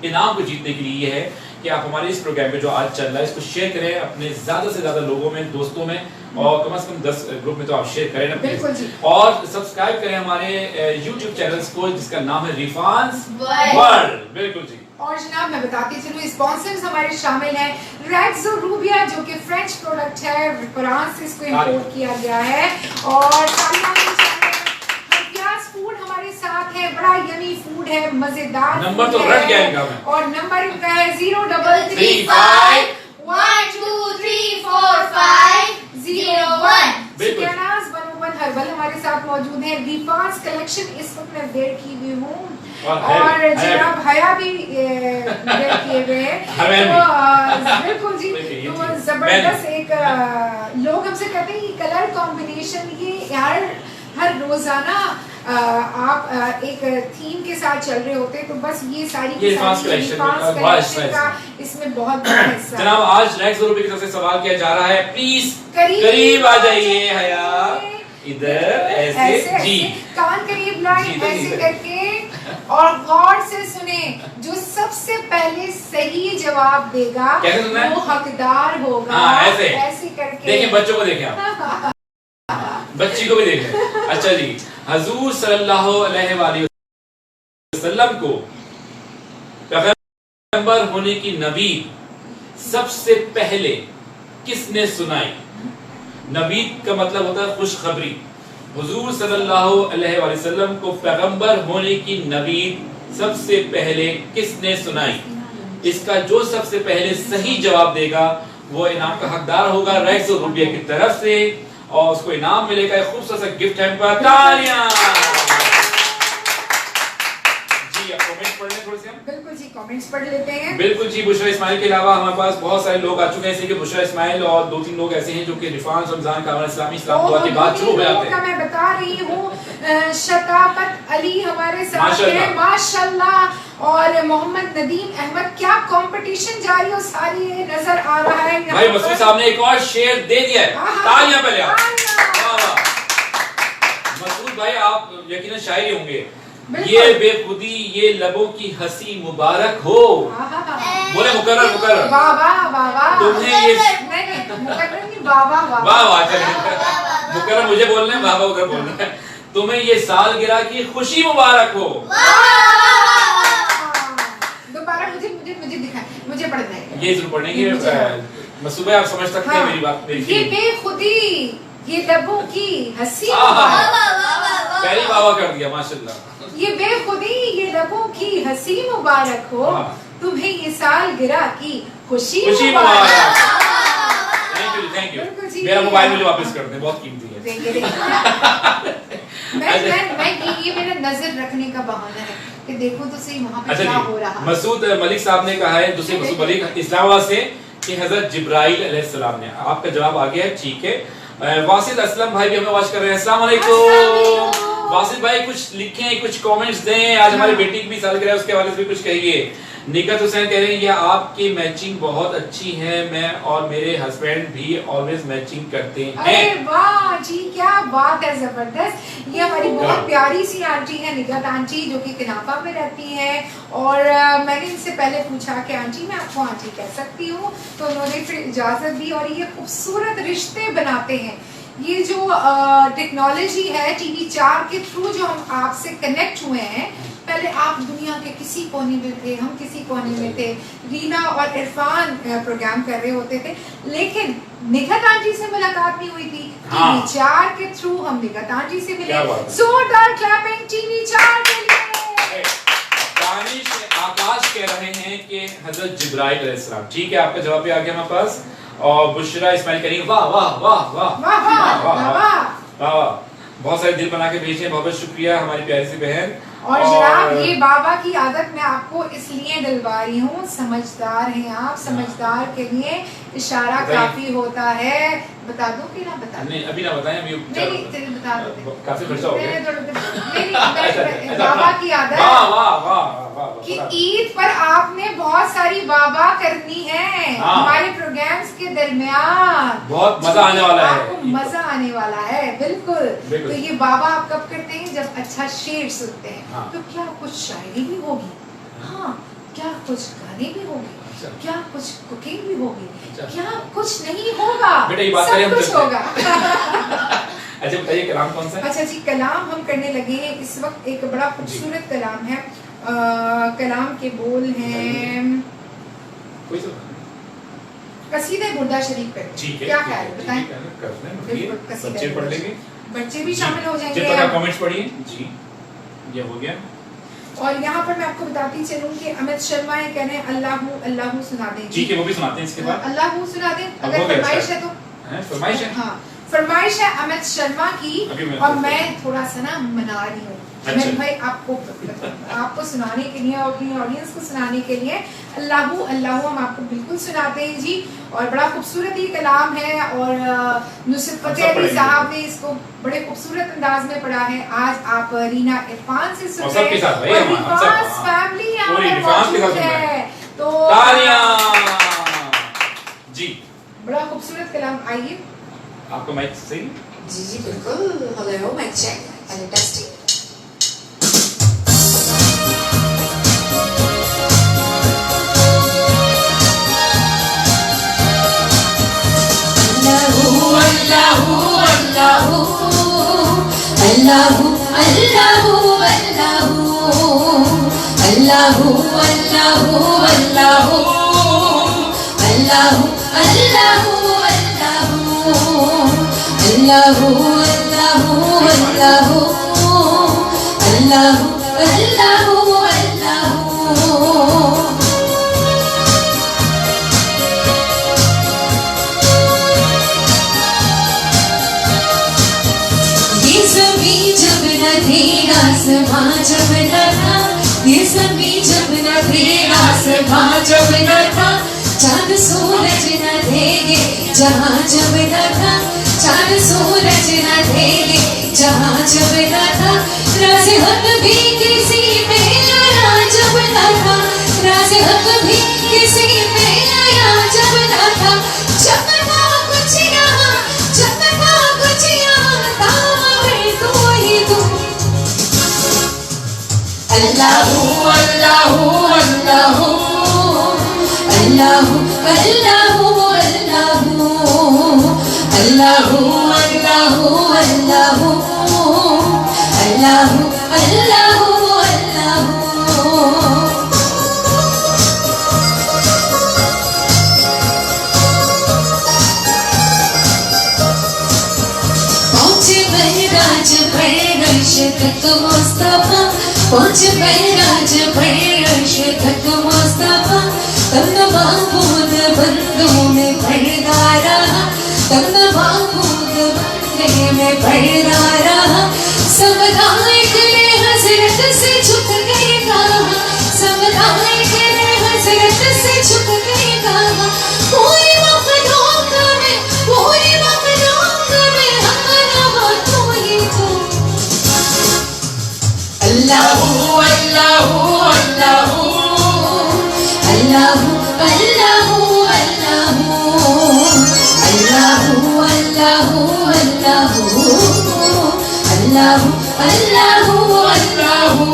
इनाम को जीतने के लिए ये है कि आप हमारे इस प्रोग्राम में जो आज चल रहा है इसको शेयर करें अपने ज्यादा से ज्यादा लोगों में, दोस्तों में, और कम से कम 10 ग्रुप में तो आप शेयर करें ना प्लीज। और सब्सक्राइब करें हमारे YouTube चैनल्स को जिसका नाम है रिफांस वर्ल्ड। बिल्कुल जी। और जनाब मैं बताती चलूं, स्पॉन्सर्स हमारे शामिल हैं रेक्सो रूबिया, जो कि फ्रेंच प्रोडक्ट है, फ्रांस से इसको इंपोर्ट किया गया है। और फूड हमारे साथ है, बड़ा यमी फूड है, मजेदार नंबर तो रट गया इनका में। और नंबर इनका है 0335 1 2 3 4 5 0 1। सिकनास 101 हर्बल हमारे साथ मौजूद है। रिफांस कलेक्शन इस वक्त मैं वेयर की हुई हूँ और जनाब हया भी वेयर किए हुए हैं। तो बिल्कुल जी, तो जबरदस्त एक लोग हमसे कहते हैं कि कलर कॉम्बिनेशन ये हर रोजाना आप एक थीम के साथ चल रहे होते हैं, तो बस ये सारी कलेक्शन का इसमें बहुत बड़ा हिस्सा। जनाब आज रेक्स रूबी की तरफ से सवाल किया जा रहा है, प्लीज करीब आ जाइए हया, इधर ऐसे जी, कान करीब लाएं, ऐसे करके और गौर से सुने। जो सबसे पहले सही जवाब देगा वो हकदार होगा। ऐसे करके देखिए, बच्चों को देखें आप, बच्ची को भी देखें। अच्छा जी, हजूर सल्लल्लाहु अलैहि वसल्लम को पैगंबर होने की नबीद सबसे पहले किसने सुनाई? नबीद का मतलब होता है खुशखबरी। हुजूर सल्लल्लाहु अलैहि वसल्लम को पैगंबर होने की नबीद सबसे पहले किसने सुनाई? इसका जो सबसे पहले सही जवाब देगा वो इनाम का हकदार होगा रेक्स रूबिया की तरफ से, और उसको इनाम मिलेगा एक खूबसूरत सा गिफ्ट हैम्पर। तालियां जी। आप कमेंट पढ़ लें थोड़े से हम। बिल्कुल जी, कमेंट्स पढ़ लेते हैं। बिल्कुल जी, बुशरा इस्माइल के अलावा हमारे पास बहुत सारे लोग आ चुके हैं, जैसे कि बुशरा इस्माइल और 2-3 लोग ऐसे हैं जो कि रिफान रमजान कामरान इस्लामी इस्लाम दुआ के बाद शुरू हो जाते हैं। मैं बता रही हूँ शताबत अली हमारे साथ माशाल्लाह। हैं, माशाल्लाह, और मोहम्मद नदीम अहमद, क्या कंपटीशन जारी और सारी ये नजर आ रहा है यहाँ भाई पर। मसूद साहब ने एक और शेर दे दिया है, तालियां पहले आप। वाह वाह मसूद भाई, आप यकीनन शायर ही होंगे। ये बेखुदी ये लबों की हंसी मुबारक हो। बोले मुकर्रर मुकर्रर। वाह वाह वाह वाह। तुम्हें ये नहीं मुकर्रर नहीं, वाह वाह वाह वाह वाह, चलिए मुकर्रर मुझे बोलना है, वाह वाह उधर बोलना है। तुम्हें ये सालगिरह की खुशी मुबारक हो। दोबारा मुझे मुझे मुझे दिखाएं, मुझे पढ़ना है। ये जरूर पढ़ेंगे मसूद भाई, आप समझ सकते हैं मेरी बात, मेरी ये फीलिंग। बेखुदी ये लबों की हंसी पहली वाह वाह कर दिया माशाल्लाह। ये बेखुदी ये लबों की हंसी मुबारक हो, तुम्हें ये सालगिरह की खुशी मुबारक। Thank you. मेरा मोबाइल मुझे वापस कर दें, बहुत कीमती है। मैं ये मेरा नजर रखने का बहाना है कि देखो तो सही वहाँ पे क्या हो रहा है। मसूद मलिक साहब ने कहा है, दूसरे मसूद मलिक इस्लामाबाद से, कि हजरत जिब्राइल अलैहिस्सलाम ने, आपका जवाब आ गया है, ठीक है। वासिल असलम भाई भी हमें वॉच कर रहे हैं, अस्सलाम वालेकुम। वासिल भाई कुछ लिखें, कुछ कमेंट्स दें, आज हमारी बेटी की भी सालगिरह है, उसके हवाले से भी कुछ कहिए। निकत हुसैन कह रहे हैं, ये आपकी मैचिंग बहुत अच्छी है, मैं और मेरे हस्बैंड भी ऑलवेज मैचिंग करते हैं। अरे वाह जी, क्या बात है, जबरदस्त। ये हमारी बहुत प्यारी सी आंटी है, निगत आंटी, जो कि कनाफा में रहती है। और मैंने इनसे पहले पूछा कि आंटी मैं आपको आंटी कह सकती हूँ, तो उन्होंने फिर इजाजत दी। और ये खूबसूरत रिश्ते बनाते हैं। ये जो टेक्नोलॉजी है TV 4 के थ्रू जो हम आपसे कनेक्ट हुए हैं, पहले आप दुनिया के किसी कोने में थे, हम किसी कोने में थे, रीना और इरफान प्रोग्राम कर रहे होते थे, लेकिन निगत आंटी से मुलाकात नहीं हुई थी। TV 4 के थ्रू हम निगत आंटी से मिले। जोरदार क्लैपिंग TV 4 के लिए। दानिश आकाश कह रहे हैं कि हजरत जिब्राइल अलैहिस्सलाम, ठीक है, आपका जवाब भी आ गया हमारे पास। और बुशरा इस्माइल करेंगे, वाह वाह वाह वाह वाह वाह वाह, बहुत सारे दिल बना के भेजे, बहुत बहुत शुक्रिया हमारी प्यारी सी बहन। और जनाब ये बाबा की आदत मैं आपको इसलिए दिलवा रही हूँ, समझदार हैं आप, समझदार के लिए इशारा काफी होता है। बता दो कि ना बता दो? नहीं अभी ना बताएं, अभी नहीं बता दो, काफी खर्चा हो गया। नहीं बाबा की आदत वाह वाह वाह वाह कि ईद पर आपने बहुत सारी वाह करनी है हमारे प्रोग्राम्स के दरमियान। बहुत मजा आने वाला है, आपको मजा आने वाला है, बिल्कुल। तो ये वाह आप कब करते हैं? जब अच्छा शेर सुनते हैं। तो क्या कुछ शायरी भी होगी, हाँ, क्या कुछ गाने भी होंगे, क्या कुछ कुकिंग भी होगी, क्या कुछ नहीं होगा, बेटा ये बात सब कुछ होगा। अच्छा बताइए कलाम कौन सा है? अच्छा जी, कलाम हम करने लगे हैं इस वक्त, एक बड़ा खूबसूरत कलाम है। कलाम के बोल हैं कसीदे बुर्दा शरीफ पे। क्या ख्याल है बताएं? बच्चे पढ़ लेंगे, बच्चे भी शामिल हो जाएंगे। कमेंट्स पढ़िए जी, ये हो गया। और यहाँ पर मैं आपको बताती चलूं कि अमित शर्मा ये कह रहे हैं अल्लाहू अल्लाहू सुना दें। ठीक है, वो भी सुनाते हैं इसके बाद। अल्लाहू सुना दें, अगर फरमाइश है तो। फरमाइश है, हाँ फरमाइश है अमित शर्मा की। और मैं थोड़ा सा ना मना रही हूँ भाई आपको सुनाने के लिए और अपनी ऑडियंस को सुनाने के लिए। अल्लाहू अल्लाहू हम आपको बिल्कुल सुनाते हैं जी। और बड़ा खूबसूरत ये कलाम है, और नुसरत फतेह अली साहब ने इसको बड़े खूबसूरत अंदाज में पढ़ा है। आज आप रीना इरफान से सुन रहे हैं, और रिफान फैमिली यहाँ पे मौजूद है, तो जी बड़ा खूबसूरत कलाम। आइए आपका माइक सही? जी जी बिल्कुल। Hello mic check, hello testing. अल्लाहू अल्लाहू अल्लाहू अल्लाहू अल्लाहू अल्लाहू अल्लाहू अल्लाहू अल्लाहू अल्लाहू अल्लाहू अल्लाहू अल्लाहू अल्लाहू अल्लाहू। ये ज़मीं जब न थी, आसमां जब न था, ये ज़मीं जब न थी, आसमां जब न था, चांद सूरज न थे ये जहां जब न था, चांद सूरज न थे ये जहां जब न था, राज़ हक भी किसी में आया जब न था, राज़ हक भी किसी में आया जब न था, जब था कुछ यहाँ, जब था कुछ यहाँ, तावर तू ही तू। अल्लाहू अल्लाहू अल्लाहू अल्लाहू अल्लाहू अल्लाहू अल्लाहू अल्लाहू अल्लाहू अल्लाहू अल्लाहू अल्लाहू। पहुंचे महराज फर्श तक मुस्तफा, पहुंचे महराज फर्श तक मुस्तफा, तब महबूद बंदों में पर्दा रहा, तब महबूद बंदे में पर्दा रहा, सब लायक ने हजरत से झुक गए कहा, सब लायक ने हजरत से झुक गए कहा, पूरी मखलूक में, पूरी मखलूक में हमारा तू ही तू। अल्लाहू अल्लाहू अल्लाहू अल्लाहू अल्लाहू अल्लाहू अल्लाहू अल्लाहू अल्लाहू अल्लाहू अल्लाहू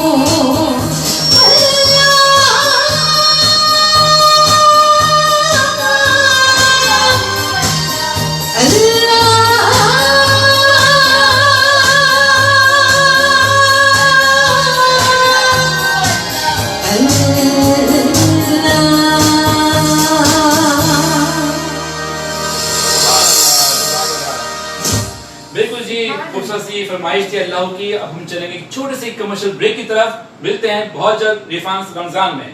बिल्कुल जी, खूबसूरत सी फरमाइश थी अल्लाह की। अब हम चलेंगे एक छोटे से कमर्शियल ब्रेक की तरफ। मिलते हैं बहुत जल्द रिफान्स रमजान में।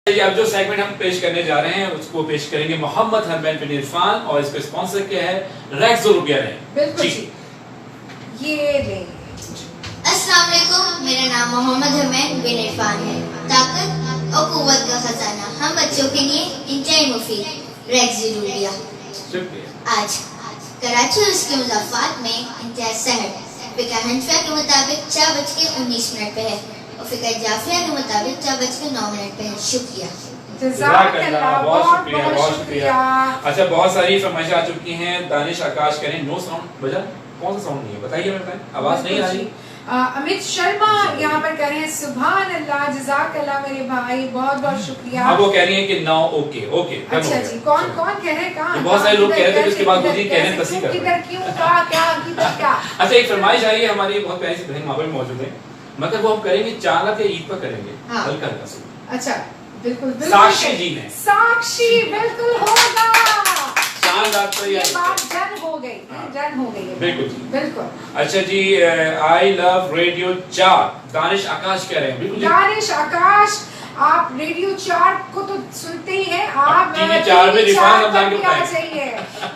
अब जो सेगमेंट हम पेश करने जा रहे हैं उसको पेश करेंगे मोहम्मद हरमैन बिन इरफान और इसको स्पॉन्सर किया है रेक्सो रुपया ने। बिल्कुल जी, ये ले। अस्सलाम वालेकुम, मेरा नाम मोहम्मद हरमैन बिन इरफान है। ताकत और कुव्वत का खजाना हम बच्चों के लिए इंतहाई मुफीद रेक्सो रुपया। शुक्रिया। आज कराची और उसके मुज़ाफ़ात में इंतहाई सहर फ़िक़्ह हनफिया के मुताबिक 4:19 पे है और फ़िक़्ह जाफ़रिया के मुताबिक 4:09 पे है। शुक्रिया। जज़ाकल्लाह, बहुत शुक्रिया। अच्छा, बहुत सारी फरमाइशें आ चुकी हैं। दानिश आकाश करें नो साउंड बजा, कौन सा साउंड नहीं है बताइए, मैं बताएं, आवाज नहीं आ रही। अमित शर्मा यहाँ पर कह रहे हैं सुभान अल्लाह, जज़ाकल्लाह मेरे भाई, बहुत बहुत शुक्रिया। अब वो कह रही हैं कि नाउ ओके ओके। अच्छा जी, कौन कौन कह रहे हैं, कहाँ? बहुत सारे लोग कह रहे थे, उसके बाद खुद ही कहने तस्दीक कर रहे हैं। किधर, क्यों, कहाँ, क्या, किधर, क्या? अच्छा, एक फरमाइश आई है हमारी बहुत प्यारी सी बहन वहाँ पर मौजूद है, मतलब वो हम करेंगे चालत या ईद पर करेंगे हल्का हल्का सा। अच्छा, बिल्कुल बिल्कुल। साक्षी जी ने, साक्षी बिल्कुल होगा। शानदार, ये बात डन हो गई, डन हो गई है। बिल्कुल बिल्कुल। अच्छा जी, आई लव रेडियो 4 दानिश आकाश कह रहे हैं। बिल्कुल दानिश आकाश, आप रेडियो 4 को तो सुनते ही हैं, आप टीवी 4 में रिफान रमजान के ऊपर चाहिए,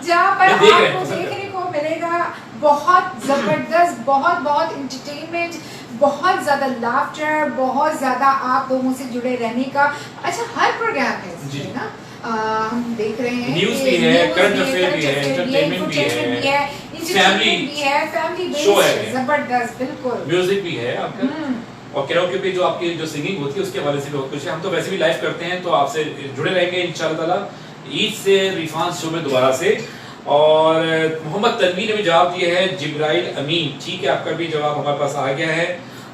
जहाँ पर आपको देखने को मिलेगा बहुत जबरदस्त, बहुत एंटरटेनमेंट, बहुत ज्यादा लाफ्टर, बहुत ज्यादा आप लोगों से जुड़े रहने का। अच्छा, हर प्रोग्राम है इसमें ना, हम देख रहे हैं न्यूज़ भी है, करंट अफेयर भी है, एंटरटेनमेंट भी है, फैमिली शो है, जबरदस्त, बिल्कुल म्यूजिक भी है आपका, और कैरोके पे जो आपकी जो सिंगिंग होती है उसके हवाले से बहुत कुछ है। हम तो वैसे भी लाइव करते हैं, तो आपसे जुड़े रहेंगे इंशाअल्लाह ताला ईद से रिफान शो में दोबारा से। और मोहम्मद तनवीर ने भी जवाब दिया है, जिब्राइल अमीन, ठीक है, आपका भी जवाब हमारे पास आ गया है।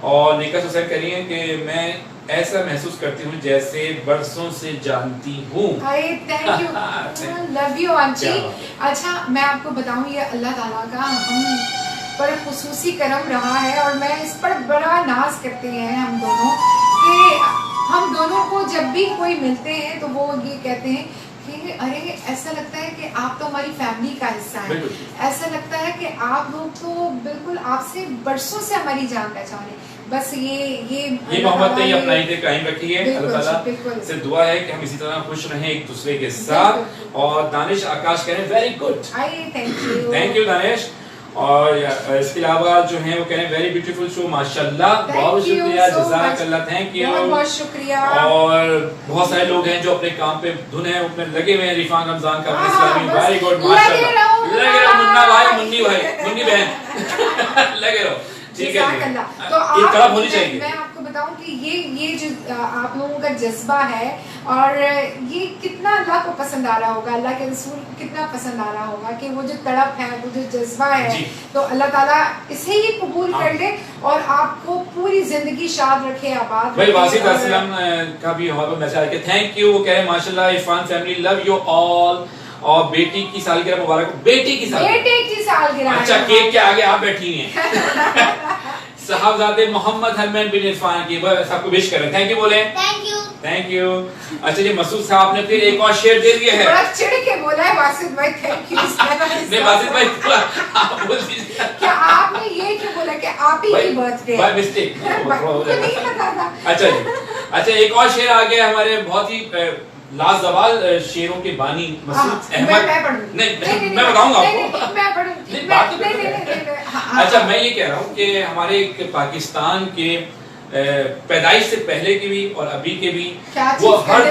और निका हुसैन कह रही है कि मैं ऐसा महसूस करती हूँ जैसे बरसों से जानती हूँ। Thank you, love you aunty. अच्छा, मैं आपको बताऊँ, ये अल्लाह ताला का हम पर खुसूसी करम रहा है, और मैं इस पर बड़ा नाज करते हैं हम दोनों, कि हम दोनों को जब भी कोई मिलते हैं तो वो ये कहते हैं कि अरे ऐसा लगता है कि आप तो हमारी फैमिली का हिस्सा है, ऐसा लगता है कि आप लोग तो बिल्कुल आपसे बरसों से हमारी जान पहचान है। बस ये मोहब्बत ही अपना ही कायम रखी है। अल्लाह ताला से दुआ है कि हम इसी तरह खुश रहें एक दूसरे के साथ। और दानिश आकाश कह रहे हैं very good, thank you Danish. और इसके अलावा जो है वो कह रहे हैं वेरी ब्यूटीफुल शो, माशाल्लाह, बहुत शुक्रिया, जज़ाकल्लाह, थैंक यू, बहुत शुक्रिया। और बहुत सारे लोग हैं जो अपने काम पे धुन है उसमें लगे हुए हैं, रिफान रमजान का वेरी गुड, माशाल्लाह, लगे रहो मुन्ना भाई, मुन्नी भाई, मुन्नी बहन लगे रहो, ठीक है। तो ये तड़प होनी चाहिए। मैं आपको बताऊं कि ये जो आप लोगों का जज्बा है, और ये कितना अल्लाह को पसंद आ रहा होगा, अल्लाह के रसूल को कितना पसंद आ रहा होगा कि वो जो तड़प है, वो जो जज्बा है, तो अल्लाह ताला इसे ही कबूल कर ले और आपको पूरी जिंदगी शाद रखे, आबाद। भाई वासिद असलम का भी हमारे पास मैसेज आया, थैंक यू, वो कह रहे हैं माशाल्लाह Irfan family love you all, और बेटी की सालगिरह मुबारक हो। बेटी की सालगिरह, अच्छा, केक के आगे आप बैठी हैं। साहबजादे मोहम्मद हरमैन बिन इरफान की सबको विश करें, थैंक यू बोले, थैंक यू। अच्छा जी, मसूद साहब ने फिर एक और शेयर दे दिया है, बड़ा चिढ़ के बोला है वासिद भाई, थैंक यू। नहीं वासिद भाई, आप बोल दीजिए, क्या आपने ये क्यों बोला कि आप ही की बर्थडे बाय मिस्टेक नहीं पता था। अच्छा जी, अच्छा, एक और शेर आ गया हमारे बहुत ही लाजवाब शेरों के बानी मसूद अहमद। नहीं, मैं बताऊंगा आपको, मैं पढ़ूंगी, बात तो अच्छा, मैं ये कह रहा हूँ कि हमारे पाकिस्तान के पैदाइश से पहले के भी और अभी के भी वो हर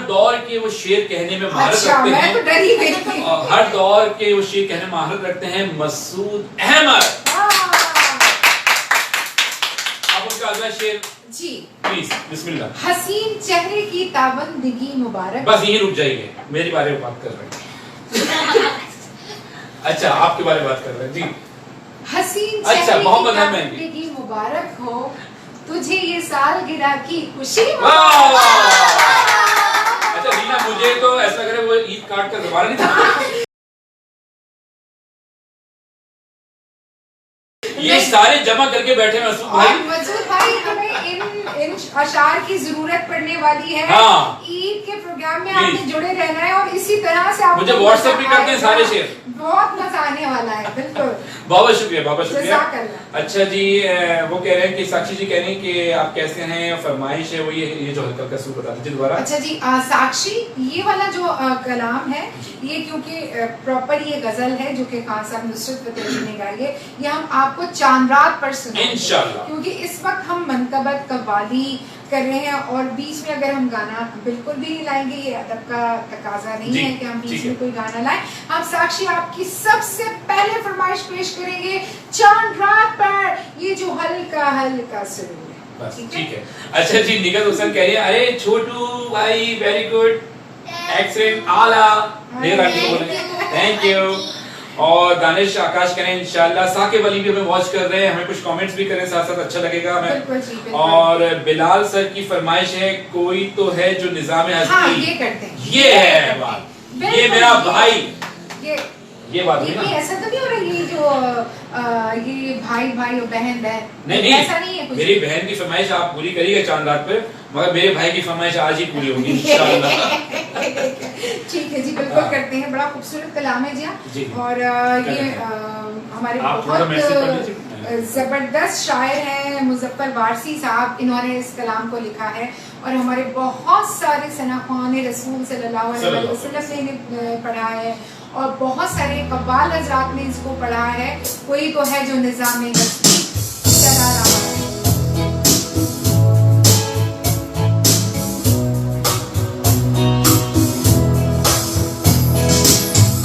दौर के वो शेर कहने में महारत रखते हैं। मैं तो डर ही गई थी। हर दौर के वो शेर कहने में महारत रखते हैं मसूद अहमद। अब उनका अगला शेर जी, प्लीज बिस्मिल्लाह। हसीन चेहरे की ताबंदगी मुबारक। बस यही रुक जाइए, मेरे बारे में बात कर रहे हैं। अच्छा, आपके बारे में बात कर रहे हैं जी। हसीन अच्छा, मोहम्मद हरमैन की मुबारक हो, तुझे ये सालगिरह की खुशी। अच्छा रीना, मुझे तो ऐसा लग रहा है वो ईद कार्ड का दोबारा नहीं था। ये सारे जमा करके बैठे हैं मसूद भाई, हमें इन अशार की जरूरत पड़ने वाली है। ईद के प्रोग्राम में आपने जुड़े रहना है, और इसी तरह से आप मुझे व्हाट्सएप भी करते हैं सारे शेर। बहुत मजा आने वाला है, बिल्कुल। बहुत शुक्रिया, बहुत शुक्रिया। जज़ाकल्लाह। अच्छा जी, वो कह रहे हैं कि साक्षी जी कह रही हैं कि आप कैसे हैं, फरमाइश है वो ये जो हल्का हल्का सुर बता दीजिए दोबारा। अच्छा जी, साक्षी, ये वाला जो कलाम है, ये क्योंकि प्रॉपर ये गजल है जो कि खान साहब नुसरत फतेह अली ने गाई है, ये हम आपको चांद रात पर सुनाएंगे इंशाल्लाह, क्योंकि इस वक्त हम मनकबत कव्वाली कर रहे हैं और बीच में अगर हम गाना बिल्कुल भी नहीं लाएंगे, ये अदब का तकाजा नहीं है कि हम बीच में कोई गाना लाएं। हम साक्षी आपकी सबसे पहले फरमाइश पेश करेंगे चांद रात पर, ये जो हल्का हल्का सुरूर है। बस ठीक है। अच्छा जी, निगत हुसैन कह रही है अरे छोटू भाई वेरी गुड, एक्सीलेंट, आला, थैंक यू। और दानिश आकाश करें इंशाल्लाह, साकिब अली भी हमें वॉच कर रहे हैं, हमें कुछ कमेंट्स भी करें साथ साथ, अच्छा लगेगा हमें। और बिलाल सर की फरमाइश है कोई तो है जो निजाम हस्ती, हाँ, ये करते हैं, ये है बात, ये मेरा भाई, ये बात हुई ना। ऐसा तो नहीं हो रहा ये जो ये भाई भाई और बहन बहन, नहीं ऐसा नहीं है कुछ। मेरी बहन की फरमाइश आप पूरी करिएगा चांद रात पे, मगर मेरे भाई की फरमाइश आज ही पूरी होगी इंशाल्लाह। ठीक है जी, बिल्कुल करते हैं। बड़ा खूबसूरत कलाम है जी। और ये हमारे बहुत जबरदस्त शायर हैं मुज़फ्फर वारसी साहब, इन्होंने इस कलाम को लिखा है और हमारे बहुत सारे सनाख़्वान रसूल सल्लल्लाहु अलैहि वसल्लम ने पढ़ा है और बहुत सारे कव्वाल हज़रात ने इसको पढ़ा है। कोई तो है जो निज़ाम हस्ती चला रहा है।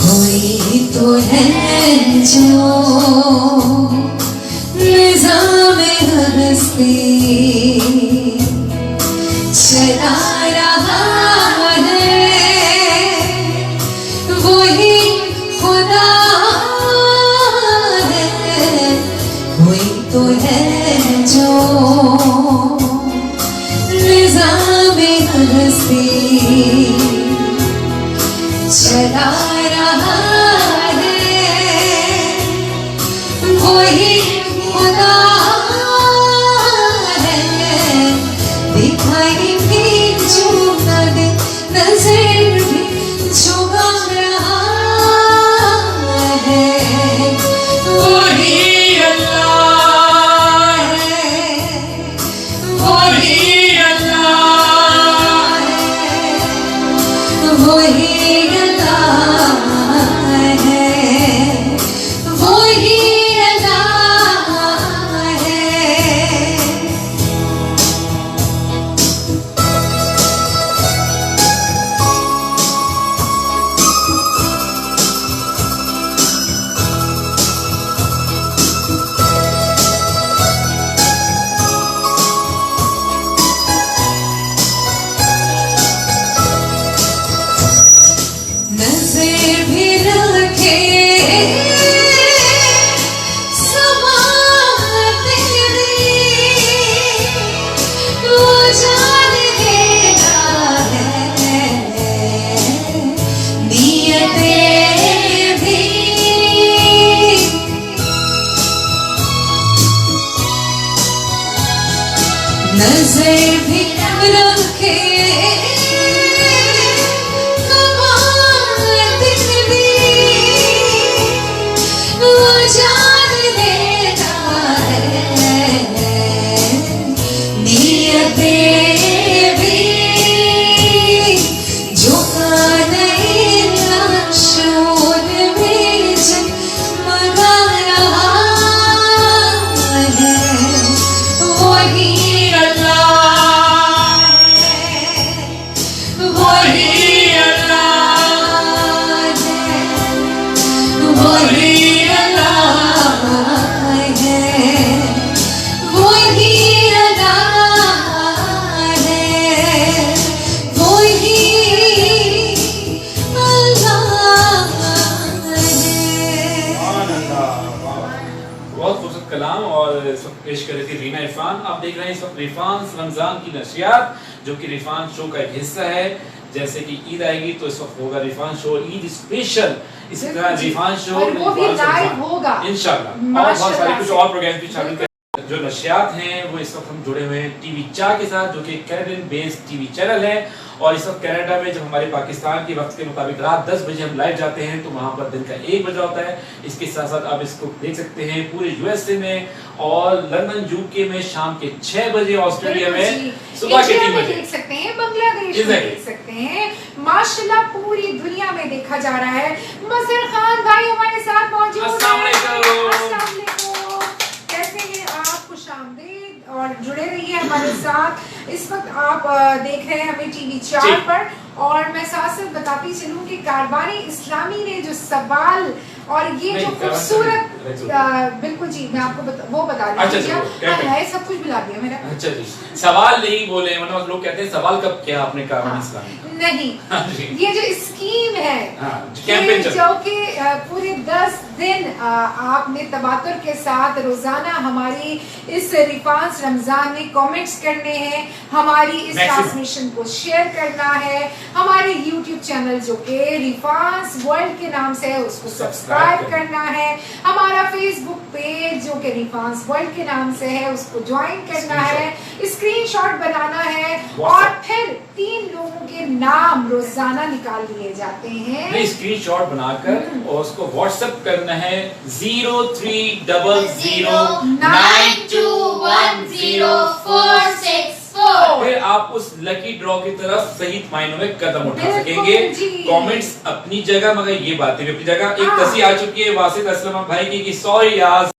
कोई तो है जो निज़ाम हस्ती चला रहा है, वही खुदा है। कोई तो है जो निज़ाम हस्ती चला रहा है, वही खुदा है। दिखाई भी जो नजर भी झुका रहा है, वही अल्लाह है, वही अल्लाह है, वही नजर भी रखे वो जान लेता है, नियतें भी झुका नहीं शोर में जगमगा रहा है, वही कलाम। और इस वक्त पेश कर रही थी रीना इरफान। आप देख रहे हैं इस वक्त रिफान रमजान की नशियात, जो कि रिफान शो का एक हिस्सा है। जैसे कि ईद आएगी तो इस वक्त होगा रिफान शो ईद स्पेशल, इसी तरह रिफान शो वो भी लाइव होगा इंशाल्लाह, और बहुत सारे कुछ और प्रोग्राम भी शामिल जो नशियात हैं वो इस वक्त हम जुड़े हुए हैं टीवी 4 के साथ, जो कि कैनेडियन बेस्ड टीवी चैनल है। और इस वक्त कनाडा में जब हमारे पाकिस्तान के वक्त के मुताबिक रात 10 बजे हम लाइव जाते हैं तो वहाँ पर दिन का 1 बजा होता है। इसके साथ साथ आप इसको देख सकते हैं पूरे यूएसए में और लंदन यूके में शाम के 6 बजे, ऑस्ट्रेलिया में सुबह के 3 बजे देख सकते हैं, बांग्लादेश में देख सकते हैं। माशाल्लाह पूरी दुनिया में देखा जा रहा है। मजहर खान भाई हमारे साथ मौजूद हैं। अस्सलाम वालेकुम। अस्सलाम वालेकुम। कैसे हैं आप? खुशामदीद और जुड़े रहिए हमारे साथ। इस वक्त आप देख रहे हैं हमें टीवी 4 पर। और मैं साथ साथ बताती चलूं कि कारवानी इस्लामी ने जो सवाल और ये जो खूबसूरत बिल्कुल जी मैं आपको वो बता रही हूँ। है सब कुछ बुला दिया मेरा। अच्छा जी, सवाल नहीं बोले, मतलब लोग कहते हैं सवाल कब किया आपने कारवानी इस्लामी? नहीं, ये जो स्कीम है जो कि पूरे 10 दिन आपने तबातर के साथ रोजाना हमारी इस रिफांस रमजान में कमेंट्स करने हैं, हमारी इस ट्रांसमिशन को शेयर करना है, हमारे YouTube चैनल जो कि रिफांस वर्ल्ड के नाम से है उसको सब्सक्राइब करना है, हमारा फेसबुक पेज जो कि रिफांस वर्ल्ड के नाम से है उसको ज्वाइन करना है, स्क्रीनशॉट बनाना है और फिर 3 लोगों के नाम रोजाना निकाल लिए जाते हैं। नहीं, स्क्रीनशॉट बनाकर और उसको व्हाट्सएप करना है 0300921046 फिर आप उस लकी ड्रॉ की तरफ सही मायनों में कदम उठा सकेंगे। कमेंट्स अपनी जगह मगर ये बातें भी अपनी जगह। एक तस्वीर आ चुकी है वासिद असलम भाई की सॉरी यार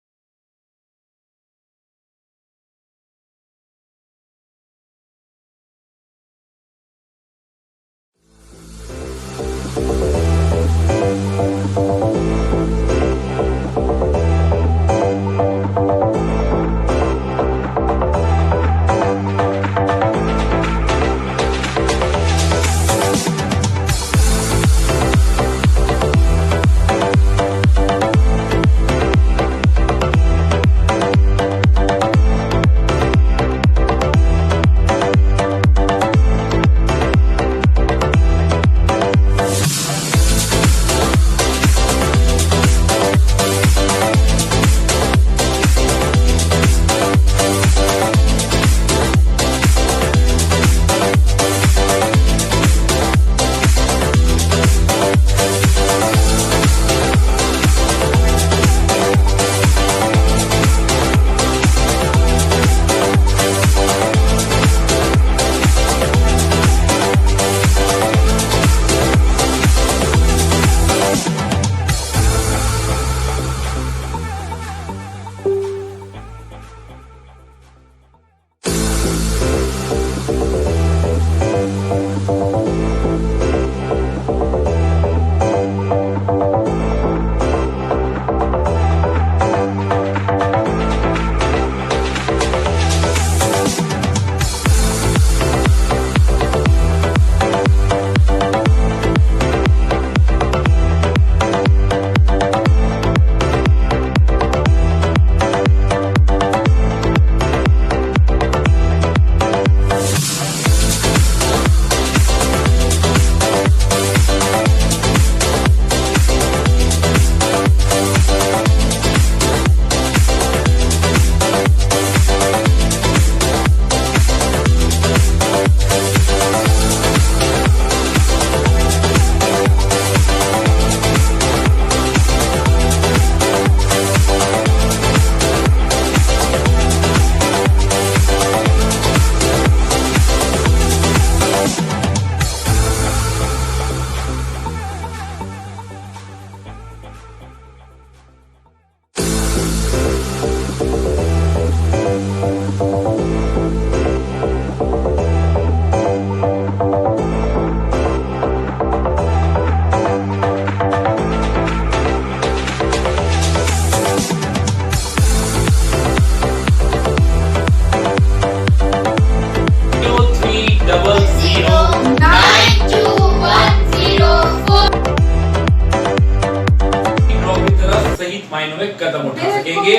मायनों में कदम उठा सकेंगे।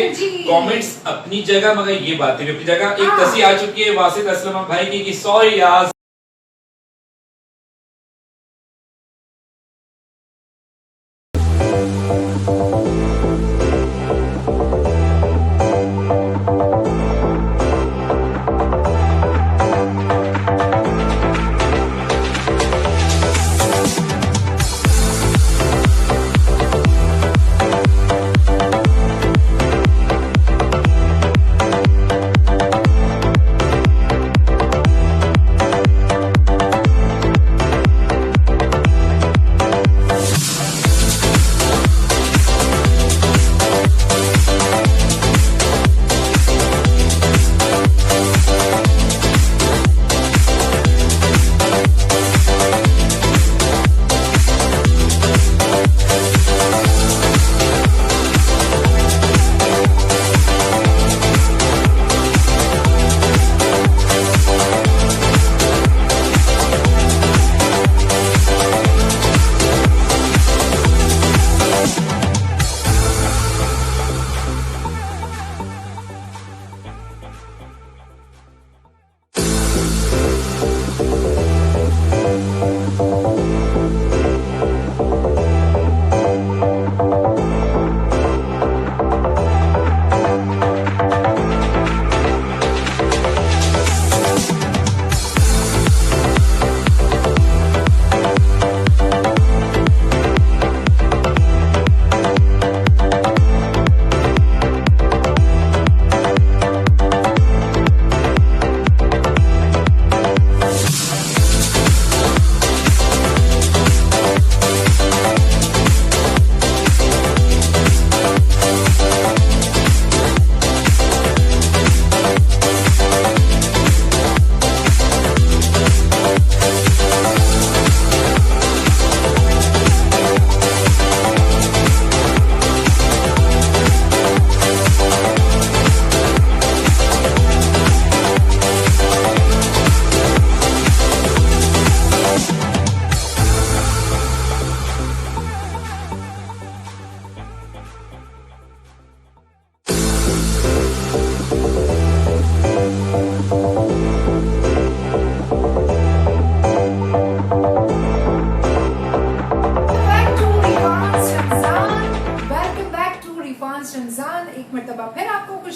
कमेंट्स अपनी जगह मगर ये बातें भी अपनी जगह। एक तस्वीर आ चुकी है वासिद असलम भाई की सॉरी यार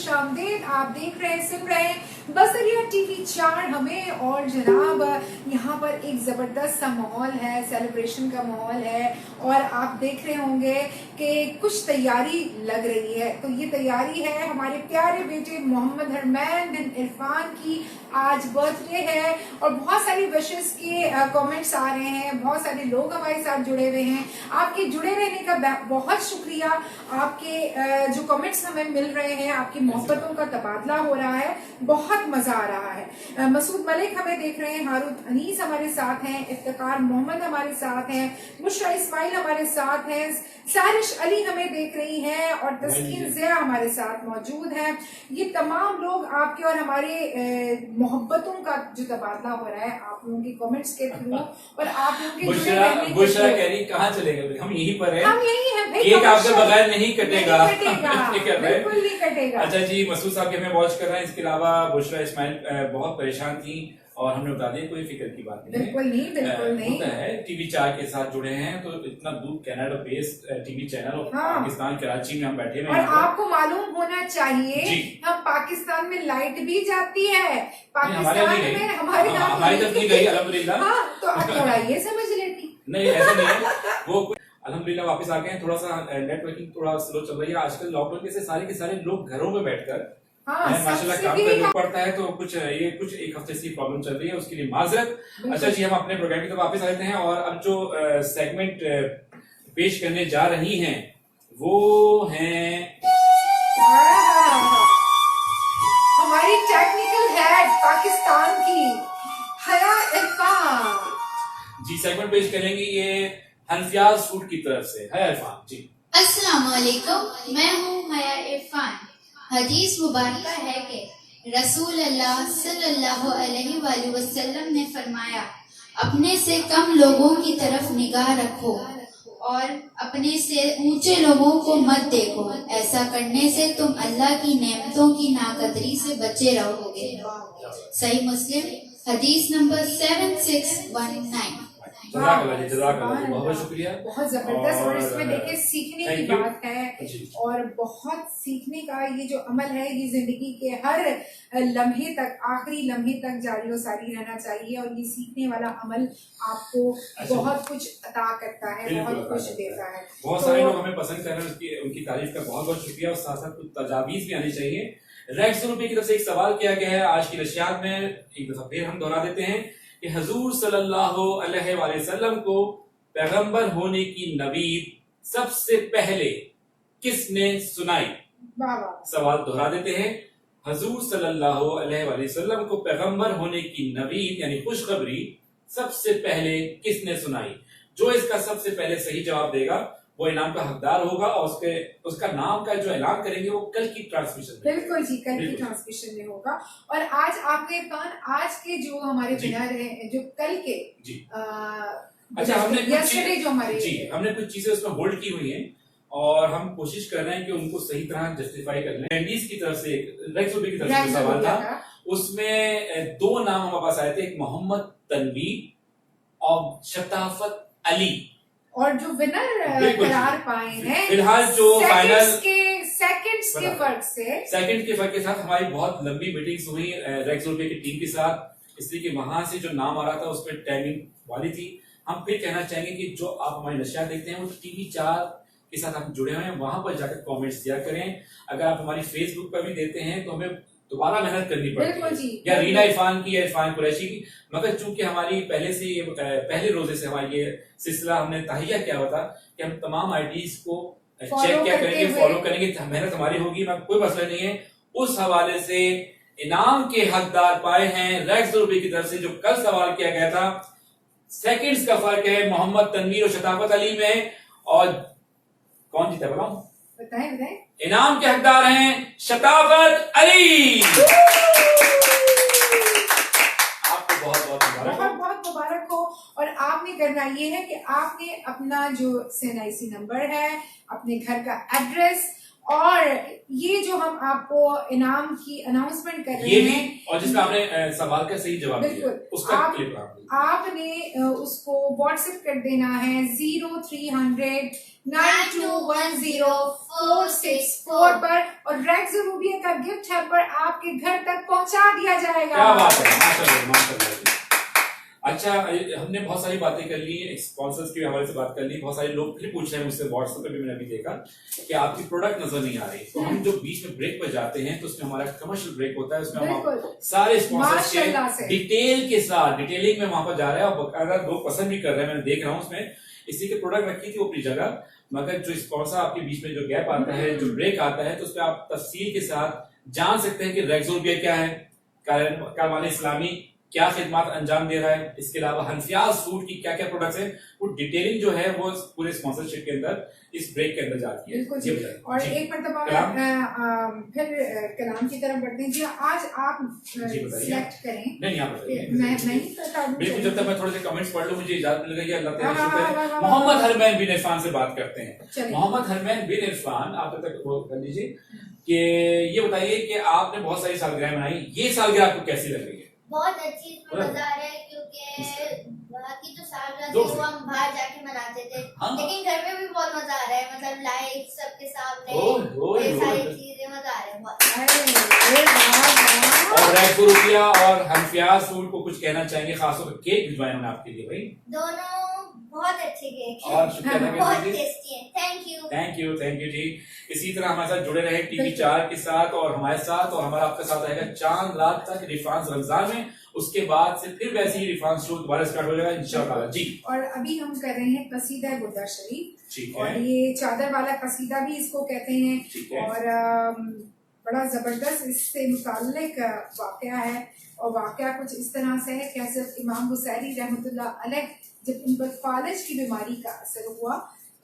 खुशामदीद। आप देख रहे हैं, सुन रहे हैं बसरिया टीवी 4 हमें। और जनाब यहाँ पर एक जबरदस्त सा माहौल है, सेलिब्रेशन का माहौल है और आप देख रहे होंगे कि कुछ तैयारी लग रही है। तो ये तैयारी है हमारे प्यारे बेटे मोहम्मद हरमैन बिन इरफान की। आज बर्थडे है और बहुत सारी विशेस के कमेंट्स आ रहे हैं, बहुत सारे लोग हमारे साथ जुड़े हुए हैं। आपके जुड़े रहने का बहुत शुक्रिया। आपके जो कमेंट्स हमें मिल रहे हैं, आपकी मोहब्बतों का तबादला हो रहा है, बहुत मजा आ रहा है। मसूद मलिक हमें देख रहे हैं, हारून अनीस हमारे साथ हैं, इफ्तिकार मोहम्मद हमारे साथ हैं, बुशरा इस्माइल हमारे साथ हैं, सारिश अली हमें देख रही हैं और तस्कीन ज़िया हमारे साथ मौजूद हैं। ये तमाम लोग आपके और हमारे मोहब्बतों का जो तबादला हो रहा है आप लोगों के कमेंट्स के थ्रू और आप लोगों के बुशरा कह रही कहाँ चलेगा, हम यहीं पर हैं, हम यही हैं भाई, केक आपके बगैर नहीं कटेगा, बिल्कुल नहीं कटेगा। अच्छा जी, मसूद साहब के हमें वॉच कर रहे हैं। इसके अलावा बुशरा इस्माइल बहुत परेशान थी और हमने बता दिया कोई फिक्र की बात नहीं है, बिल्कुल नहीं होता है। टीवी 4 के साथ जुड़े हैं तो इतना दूर कनाडा बेस्ड टीवी चैनल और पाकिस्तान कराची में हम बैठे हुए हैं। और आपको मालूम होना चाहिए हम पाकिस्तान में लाइट भी जाती है, पाकिस्तान में हमारी तरफ नहीं गई अल्हम्दुलिल्लाह। तो थोड़ा ये समझ लेती। नहीं ऐसा नहीं है, वो अल्हम्दुलिल्लाह वापस आ गए हैं। थोड़ा सा नेटवर्किंग थोड़ा स्लो चल रही है आजकल, लॉकडाउन के सारे के सारे लोग घरों में बैठकर माशाल्लाह काम करना पड़ता है, तो कुछ एक हफ्ते से प्रॉब्लम चल रही है, उसके लिए माजरत। अच्छा जी, हम अपने प्रोग्राम की तरफ वापस आते हैं और अब जो सेगमेंट पेश करने जा रही हैं वो हैं हमारी टेक्निकल हेड पाकिस्तान की हया इरफान जी। सेगमेंट पेश करेंगी ये हनफियाज फूड की तरफ से। हया इरफान जी। अस्सलाम वालेकुम, मैं हूँ हया इरफान। हदीस मुबारक है कि रसूल अल्लाह सल्लल्लाहु अलैहि वसल्लम ने फरमाया, अपने से कम लोगों की तरफ निगाह रखो और अपने से ऊंचे लोगों को मत देखो। ऐसा करने से तुम अल्लाह की नेमतों की नाकदरी से बचे रहोगे। सही मुस्लिम हदीस नंबर 7619। जज़ाकल्लाह, बहुत शुक्रिया, बहुत जबरदस्त। और इसमें देखिए सीखने की बात है और बहुत सीखने का ये जो अमल है ये जिंदगी के हर लम्हे तक, आखिरी लम्हे तक जारी और सारी रहना चाहिए। और ये सीखने वाला अमल आपको बहुत कुछ अता करता है, बहुत कुछ देता है। बहुत सारे लोग हमें पसंद कर रहे हैं, उनकी तारीफ का बहुत बहुत शुक्रिया। और साथ साथ कुछ तजावीज भी आनी चाहिए। रेक्स रुपये की तरफ से एक सवाल किया गया है आज की नशियात में, एक दफा फिर हम दोहरा देते हैं कि हुजूर सल्लल्लाहु अलैहि वसल्लम को पैगंबर होने की नवीद सबसे पहले किसने सुनाई? सवाल दोहरा देते हैं, हुजूर सल्लल्लाहु अलैहि वसल्लम को पैगंबर होने की नवीद यानी खुशखबरी सबसे पहले किसने सुनाई? जो इसका सबसे पहले सही जवाब देगा वो इनाम का हकदार होगा और उसका नाम का जो ऐलान करेंगे वो कल की ट्रांसमिशन में। बिल्कुल जी, कल की ट्रांसमिशन में होगा। और आज आपके आज के जो हमारे विनर हैं, जो कल के अच्छा हमने कुछ चीजें उसमें होल्ड की हुई हैं और हम कोशिश कर रहे हैं कि उनको सही तरह जस्टिफाई कर लें। एंडीज की तरफ से की तरफ से सवाल था, उसमें दो नाम हमारे पास आए थे, एक मोहम्मद तनवीर और शताफत अली। और जो विनर करार पाए हैं फिलहाल जो फाइनल सेकंड्स के फर्क के साथ हमारी बहुत लंबी मीटिंग्स हुई रेक्स रुपये की टीम के साथ, इसलिए कि वहां से जो नाम आ रहा था उसमें टाइमिंग वाली थी। हम फिर कहना चाहेंगे कि जो आप हमारी नशियात देखते हैं वो टीवी 4 के साथ आप जुड़े हुए हैं, वहां पर जाकर कमेंट्स दिया करें। अगर आप हमारी फेसबुक पर भी देते हैं तो हमें दोबारा मेहनत करनी पड़ती है, या रीना इरफान की या इरफान कुरैशी की। मगर चूंकि हमारी पहले रोजे से हमारी ये सिलसिला हमने तहिया किया हुआ था कि हम तमाम आईडीज को चेक क्या करेंगे, फॉलो करेंगे, मेहनत हमारी होगी, कोई मसला नहीं है। उस हवाले से इनाम के हकदार पाए हैं रेक्स रुपये की तरफ से। जो कल सवाल किया गया था, सेकंड्स का फर्क है मोहम्मद तनवीर और शताफत अली में, और कौन जीता बताऊं? बताएं। इनाम के हकदार हैं शताफत अली। आपको बहुत बहुत मुबारक हो। और आपने करना ये है कि आपने अपना जो SNIC नंबर है, अपने घर का एड्रेस और ये जो हम आपको इनाम की अनाउंसमेंट कर रहे ये भी, हैं, और जिसमें आपने सवाल का सही जवाब दिया बिल्कुल, उसका आप- क्लिप आपने उसको व्हाट्सएप कर देना है 0300921046 पर, और रेक्स रूबिया का गिफ्ट हैम्पर आपके घर तक पहुंचा दिया जाएगा। क्या बात है, माशाल्लाह माशाल्लाह। अच्छा, हमने बहुत सारी बातें कर ली, स्पॉन्सर्स के हवाले से बात कर ली, बहुत सारे लोग फिर पूछ रहे हैं मुझसे व्हाट्सएप पे भी, मैंने अभी देखा कि आपकी प्रोडक्ट नजर नहीं आ रही, तो हम जो बीच में ब्रेक पर जाते हैं तो उसमें हमारा कमर्शियल ब्रेक होता है, उसमें हम बिल्कुल। सारे स्पॉन्सर्स माशाल्लाह से। के डिटेल के साथ डिटेलिंग में वहां पर जा रहे हैं, और अगर लोग पसंद भी कर रहे हैं, मैंने देख रहा हूँ उसमें इसी के प्रोडक्ट रखी थी वो अपनी जगह, मगर जो स्पॉन्सर आपके बीच में जो गैप आता है, जो ब्रेक आता है, तो उस पर आप तफसील के साथ जान सकते हैं कि रेक्सोबिया क्या है, कारवान इस्लामी क्या खिदमत अंजाम दे रहा है, इसके अलावा हनफियाज फूड की क्या क्या प्रोडक्ट्स हैं, वो डिटेलिंग जो है वो पूरे स्पॉन्सरशिप के अंदर इस ब्रेक के अंदर जाती है। बिल्कुल जी जी। बताइए। और जी। एक मरतबा कलाम? फिर कलाम की तरफ बढ़ते हैं जी। आज आप जी बताइए। सिलेक्ट करें। नहीं यहाँ पर मैं नहीं पता बिल्कुल, जब तक मैं थोड़े से कमेंट्स पढ़ लूं, मुझे इजाजत मिल गई है, अल्लाह ताला का हाँ, शुक्र हाँ, है। हाँ, हाँ, मोहम्मद हाँ। हरमैन बिन इरफान से बात करते हैं। चलिए। मोहम्मद हरमैन बिन इरफान, आप तब तक वो कर लीजिए कि ये बताइए कि आपने बहुत सारी सालगिरह मनाई, ये सालगिरह आपको कैसी लग रही है? बहुत अच्छी, इसमें मजा आ रहा है क्योंकि बाकी जो सालगिरह थी दो वो हम बाहर जाके मनाते थे, हाँ। लेकिन घर में भी बहुत मजा आ रहा है, मतलब लाइट सबके सामने, ओह, ओह, ये सारी ओह। चीजें मजा आ रहा है बहुत। अरे वाह। और रैको रुपया और हनफियाज फूड को कुछ कहना चाहेंगे, खासतौर पर केक भिजवाए उन्होंने आपके लिए भाई, दोनों बहुत अच्छे केक और हैं, शुक्रिया अदा बहुत कीजिए। टेस्टी हैं। थैंक यू जी। इसी तरह हमारे साथ जुड़े रहे टीवी 4 के साथ और हमारे साथ, और हमारा आपके साथ रहेगा चांद रात तक रिफांस रमजान में, उसके बाद से फिर वैसे ही रिफांस शो दोबारा स्टार्ट हो जाएगा इंशाल्लाह जी। और अभी हम कर रहे हैं कसीदा बुर्दा शरीफ, ठीक और है, ये चादर वाला कसीदा भी इसको कहते हैं, ठीक है। और बड़ा जबरदस्त इससे मुताल्लिक वाकया है, और वाकया कुछ इस तरह से है कि हज़रत इमाम बुसैरी रहमतुल्लाह अलैह जब इन पर फालज की बीमारी का असर हुआ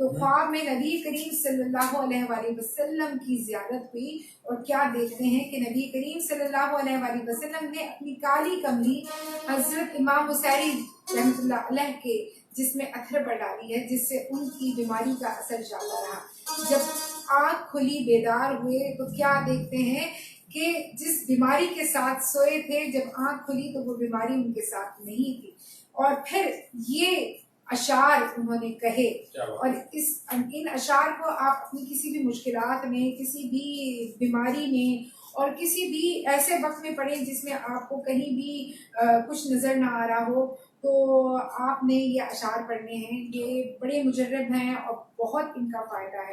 तो ख्वाब में नबी करीम सल्लल्लाहु अलैहि वसल्लम की ज़ियारत हुई, और क्या देखते हैं कि नबी करीम सल्लल्लाहु अलैहि वसल्लम ने अपनी काली कमली हजरत इमाम बुसैरी रहमतुल्लाह अलैह के जिसमें अथर पर डाली है, जिससे उनकी बीमारी का असर जाता रहा। जब आँख खुली, बेदार हुए, तो क्या देखते हैं कि जिस बीमारी के साथ सोए थे, जब आँख खुली तो वो बीमारी उनके साथ नहीं थी, और फिर ये अशार उन्होंने कहे, और इन अशार को आप अपनी किसी भी मुश्किलात में, किसी भी बीमारी में, और किसी भी ऐसे वक्त में पढ़ें जिसमें आपको कहीं भी कुछ नजर ना आ रहा हो, तो आपने ये अशार पढ़ने हैं। ये बड़े मुजर्रब हैं और बहुत इनका फायदा है।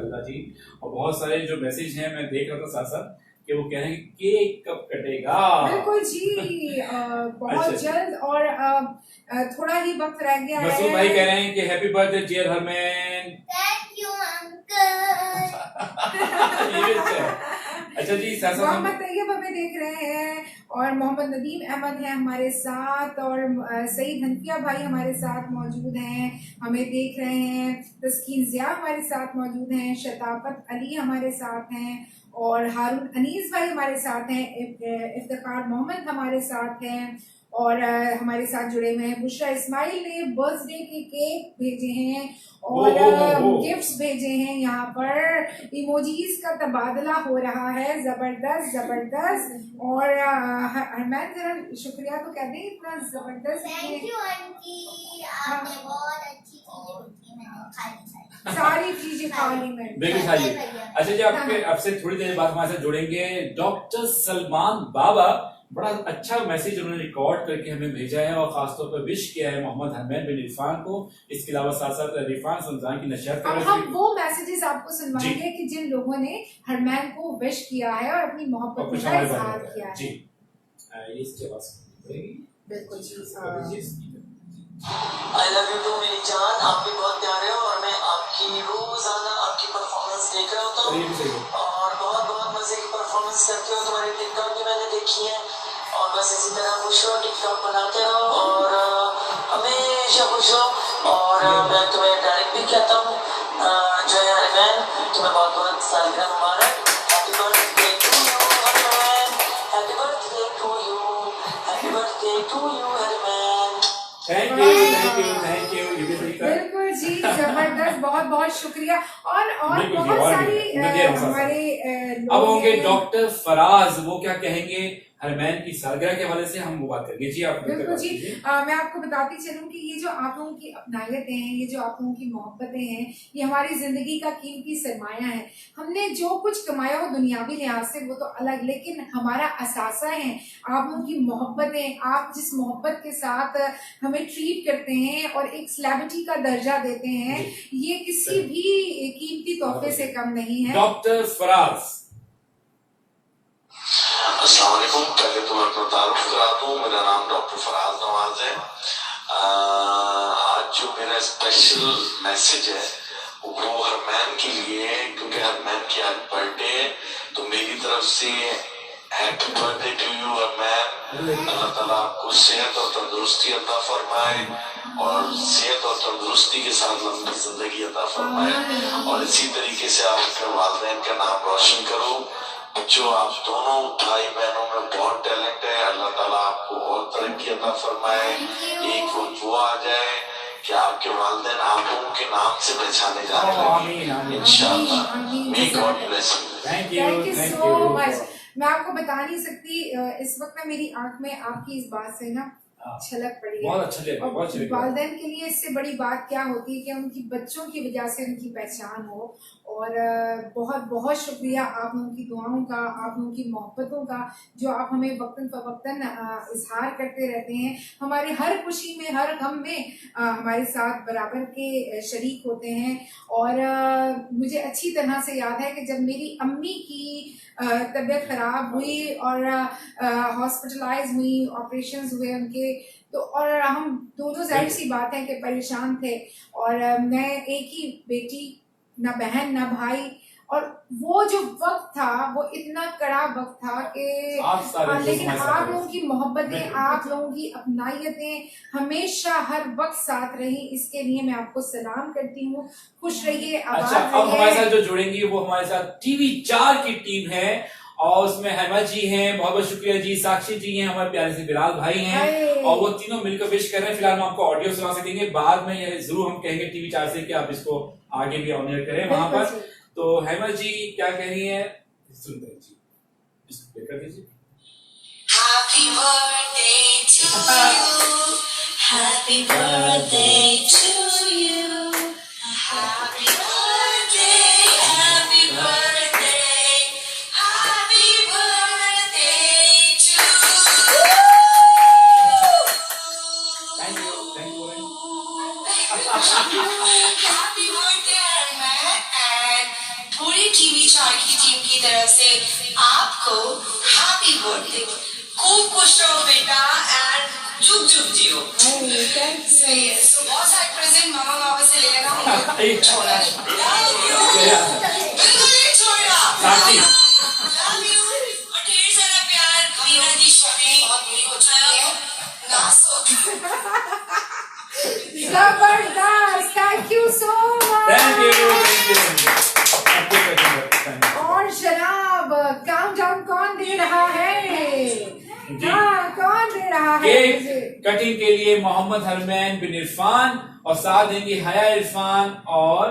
जज़ाकल्लाह जी। और बहुत सारे जो मैसेज हैं मैं देख रहा था साथ साथ कि वो कह रहे हैं कि केक कब कटेगा। बिल्कुल जी, बहुत अच्छा। जल्द, और थोड़ा ही वक्त रह गया है। मसूद भाई कह रहे हैं कि happy birthday dear Harman. Thank you uncle. ये भी अच्छा है। अच्छा जी, साथ साथ मोहम्मद तैयब हमें देख रहे हैं, और मोहम्मद नदीम अहमद है हमारे साथ, और सईद हनफिया भाई हमारे साथ मौजूद हैं, हमें देख रहे हैं। तस्कीन जिया हमारे साथ मौजूद हैं, शताफत अली हमारे साथ हैं, और हारून अनीस भाई हमारे साथ हैं, इफ्तिखार मोहम्मद हमारे साथ हैं, और हमारे साथ जुड़े हुए हैं। बुशरा इस्माइल ने बर्थडे के केक भेजे हैं और गिफ्ट्स भेजे हैं। यहाँ पर इमोजीज का तबादला हो रहा है, जबरदस्त जबरदस्त। और हरमैन जरा शुक्रिया तो कहते हैं, इतना जबरदस्त। थैंक यू आंटी, आपने बहुत अच्छी चीजें होती मैंने खाई सारी चीजें खा ली मैंने। बिल्कुल खाइए। अच्छा जी, आपसे थोड़ी देर बाद हमारे साथ जुड़ेंगे डॉक्टर सलमान बाबा। बड़ा अच्छा मैसेज उन्होंने रिकॉर्ड करके हमें भेजा है और खासतौर पर विश किया है मोहम्मद हरमैन बिन इरफान को। इसके अलावा साथ साथ इरफान रमजान की नशर अब हम वो मैसेजेस आपको सुनवाएंगे कि जिन लोगों ने हरमैन को विश किया है और अपनी मोहब्बत का इजहार किया है। जी, इसके आवाज बिल्कुल जी। I love you too मेरी जान, आप भी बहुत प्यारे हो और मैं आपकी रोजाना आपकी परफॉर्मेंस देख रहा होता हूँ और बहुत बहुत मजे की परफॉर्मेंस करते हो। तुम्हारी टिकटॉक भी मैंने देखी है और बस इसी तरह खुश रहो, टिकटॉक बनाते रहो और हमेशा खुश रहो। और मैं तुम्हें डायरेक्ट भी कहता हूँ जय हरमैन, तुम्हें बहुत बहुत सालगिरह मुबारक। Happy birthday to you Harman, happy birthday to you, happy birthday to you Harman. Thank you. ये भी सही कहा। बिल्कुल जी, जबरदस्त, बहुत बहुत शुक्रिया। और बहुत सारी हमारे अब होंगे डॉक्टर फराज, वो क्या कहेंगे हरमैन की सालगिरह के हवाले से हम वो बात करेंगे। जी आप बिल्कुल जी। मैं आपको बताती चलूं कि ये जो आप लोगों की अपनायतें हैं, ये जो आप लोगों की मोहब्बतें हैं, ये हमारी जिंदगी का कीमती सरमाया है। हमने जो कुछ कमाया हो दुनियावी लिहाज से वो तो अलग, लेकिन हमारा असासा है आप लोगों की मोहब्बतें। आप जिस मोहब्बत के साथ हमें ट्रीट करते हैं और एक सेलिब्रिटी का दर्जा देते हैं, ये किसी भी कीमती तोहफे से कम नहीं है। डॉक्टर फराज, अस्सलाम वालेकुम। पहले तो मैं अपना तारुफ करा दूं, मेरा नाम डॉक्टर फराज नवाज है। आज जो मेरा स्पेशल मैसेज है वो हरमैन के लिए है, क्योंकि हरमैन की आज बर्थडे है, तो मेरी तरफ से हैप्पी बर्थडे टू यू हरमैन। अल्लाह ताला आपको सेहत और तंदुरुस्ती अता फरमाए और सेहत और तंदुरुस्ती के साथ लंबी जिंदगी अता फरमाए और इसी तरीके से आप अपने वालिदैन का नाम रोशन करो। जो आप दोनों भाई बहनों में बहुत टैलेंट है, अल्लाह ताला आपको और तरक्की अता फरमाए। एक वक्त वो आ जाए कि आपके वालिदैन आप लोगों के नाम से पहचाने जाने लगे इंशाअल्लाह। May God bless you. Thank you so much. मैं आपको बता नहीं सकती, इस वक्त ना मेरी आंख में आपकी इस बात से ना छलक पड़ी है। बहुत अच्छा लगा, बहुत अच्छा लगा। वालिदैन के लिए इससे बड़ी बात क्या होती है कि उनकी बच्चों की वजह से उनकी पहचान हो। और बहुत बहुत शुक्रिया आप लोगों की दुआओं का, आप लोगों की मोहब्बतों का, जो आप हमें वक्तन फवक्तन इजहार करते रहते हैं। हमारे हर खुशी में, हर गम में हमारे साथ बराबर के शरीक होते हैं। और मुझे अच्छी तरह से याद है कि जब मेरी अम्मी की तबीयत खराब हुई और हॉस्पिटलाइज हुई, ऑपरेशंस हुए उनके, तो और हम दोनों जाहिर सी बात है कि परेशान थे। और मैं एक ही बेटी, ना बहन ना भाई, और वो जो वक्त था वो इतना कड़ा वक्त था कि लेकिन आप लोगों की मोहब्बतें, आप लोगों की अपनायतें हमेशा हर वक्त साथ रही, इसके लिए मैं आपको सलाम करती हूँ। खुश रहिए, आबाद अच्छा, अब रहिए। हमारे साथ जो जुड़ेंगी वो हमारे साथ टीवी 4 की टीम है और उसमें हेमा जी हैं, बहुत बहुत शुक्रिया जी, साक्षी जी हैं, हमारे प्यारे से बिलाल भाई हैं और वो तीनों मिलकर विश कर रहे हैं। फिलहाल हम आपको ऑडियो सुना सकेंगे, बाद में ये जरूर हम कहेंगे टीवी 4 से कि आप इसको आगे भी ऑनर करें वहां पर। तो हेमा जी क्या कह रही है सुनते हैं जी, इसको प्ले कर दीजिए। Happy birthday to you, happy birthday to you, happy birthday, happy birthday, happy birthday to you. Thank you. Happy birthday, man, and शुभ जियो। सही है। So बहुत सारे प्रेजेंट मामा बाबा से ले लेना, ये- मुझे छोड़ना नहीं। Love you। बिल्कुल नहीं छोड़ना। साथी। Love you। और ढेर सारा प्यार। रीना जी शॉपिंग बहुत बुरी हो चुकी है। ना सो। जबरदस्त, thank you so thank you, much. Thank you. और जनाब काउंटडाउन कौन दे रहा है? जी। हाँ, कौन दे रहा है केक मुझे? कटिंग के लिए मोहम्मद हरमैन बिन इरफान और साथ देंगी हया इरफान और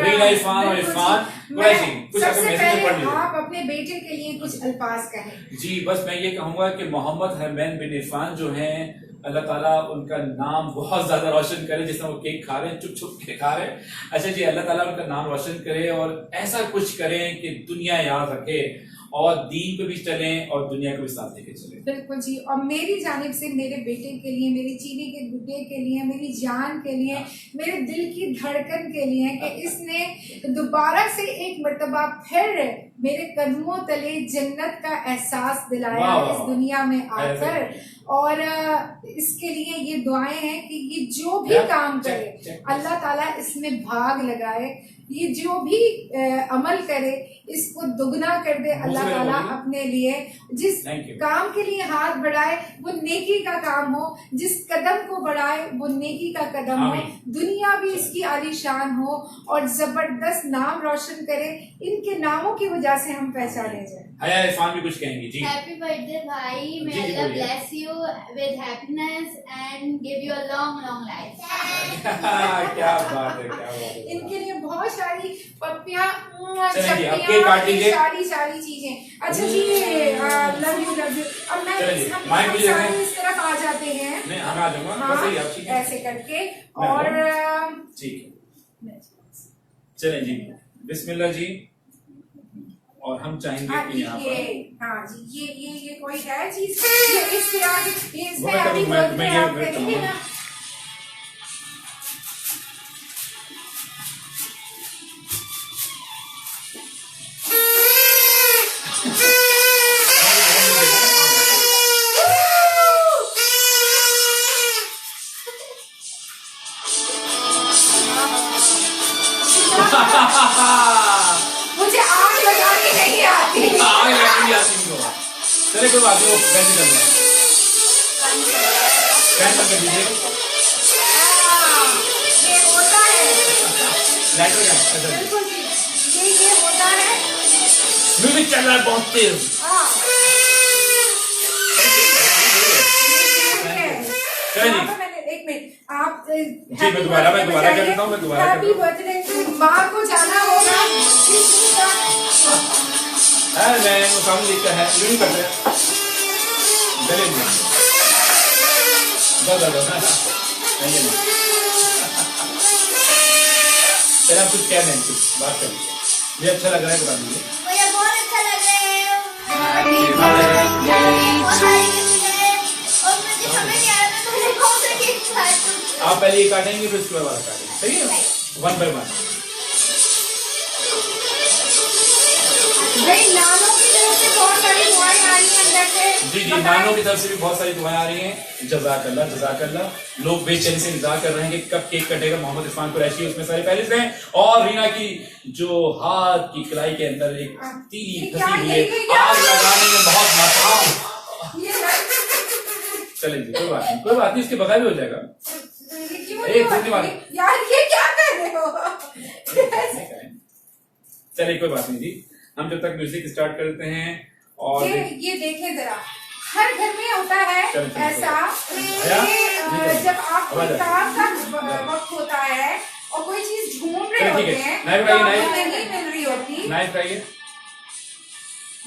रीना इरफान और बिल्कुल इरफान जी। कुरैशी। मैं कुछ अपने सबसे मैसेज में पढ़ पहले लीजिए। आप अपने बेटे के लिए कुछ अल्फाज कहें। जी बस मैं ये कहूंगा कि मोहम्मद हरमैन बिन इरफान जो हैं, अल्लाह ताला उनका नाम बहुत ज्यादा रोशन करे। जिस तरह वो केक खा रहे हैं, चुप चुप के खा रहे हैं, अच्छा जी, अल्लाह ताला उनका नाम रोशन करे और ऐसा कुछ करें कि दुनिया याद रखे और दीन पे भी चलें और दुनिया को भी साथ लेके चलें। बिल्कुल जी। और मेरी जानिब से मेरे बेटे के लिए, मेरी चीनी के गुड्डे के लिए, मेरी जान के लिए, मेरे दिल की धड़कन के लिए कि इसने दोबारा से एक मर्तबा फिर मेरे कदमों तले जन्नत का एहसास दिलाया वाह, इस दुनिया में आकर। और इसके लिए ये दुआएं हैं कि ये जो भी काम करे अल्लाह ताला इसमें भाग लगाए, ये जो भी अमल करे इसको दुगना कर दे अल्लाह ताला अपने लिए। जिस काम के लिए हाथ बढ़ाए वो नेकी का काम हो, जिस कदम को बढ़ाए वो नेकी का कदम हो, दुनिया भी इसकी आलीशान हो और जबरदस्त नाम रोशन करे। इनके नामों की वजह से हम पहचाने जाए। हया इरफान भी कुछ कहेंगी जी। हैप्पी बर्थडे भाई, जी, may जी, Allah बोलिए। bless you with happiness and give you a long life. क्या बात है, क्या बात है। इनके लिए बहुत सारी पप्पियां, चलिए जी, अब केक काट लीजिए। सारी चीजें। अच्छा जी, लव यू लव यू। अब मैं चलिए, हम माइक मुझे सारे दें। इस तरफ आ जाते हैं। नहीं, हम आ जाऊंगा। हाँ, बस यही आप, ठीक है। ऐसे करके और ठीक है, चलें जी, बिस्मिल्लाह जी। और हम चाहेंगे कि यहाँ ये पर हाँ जी, ये कोई है चीज, ये इस तरह की, ये इसमें मैं हैप्पी करूँ, मैं बर्थडे ये आप वेट करेंगे करूँगा। ना? मुझे आग लगानी नहीं आती। आग लगानी आती इनको। चले कोई बात नहीं, वो कैसे करना है, कैसे कर दीजिए। ये होता है, लाइटर का अच्छा। बिल्कुल जी, ये होता है। म्यूजिक चल रहा है बहुत तेज। हाँ। चलिए यहाँ जी। पे मैंने एक मिनट, आप जी, मैं दोबारा कर देता हूँ, मैं दोबारा कर हैप्पी देता हूँ। बर्थडे। माँ को जाना होगा। मैं वो सामने लिखता है, यूं ही करते हैं। चलिए जी, बस नहीं है। चलिए आप कुछ कह दें, कुछ बात करें, मुझे अच्छा लग रहा है, बता दीजिए। मुझे बहुत अच्छा लग रहा है। Happy बहुत सारी गिफ्ट है और मुझे समझ नहीं आ रहा था मुझे कौन सा गिफ्ट खाए। आप पहले ये काटेंगे फिर उसके बाद काटेंगे, सही है, 1 by 1। भाई नानों की तरफ से बहुत सारी दुआएं आ रही हैं अंदर से। जी जी, नानों की तरफ से भी बहुत सारी दुआएं आ रही हैं। जज़ाकल्लाह जज़ाकल्लाह। लोग बेचैनी से इंतजार कर रहे हैं कि कब केक कटेगा। मोहम्मद इरफान कुरैशी उसमें सारे पहले हैं और रीना की जो हाथ की कलाई के अंदर एक तीली फंसी हुई है, आग लगाने में बहुत नाकाम। चलें जी, कोई बात नहीं, कोई बात नहीं, इसके बगैर भी हो जाएगा। यार ये क्या कर रहे हो? चलिए कोई बात नहीं जी, हम जब तक म्यूजिक स्टार्ट करते हैं। और ये देखें जरा, हर घर में होता है ऐसा कि जब आप कोई काम का वक्त होता है और कोई चीज ढूंढ रहे होते हैं तो आपको नहीं मिल रही होती। नाइफ खाइए,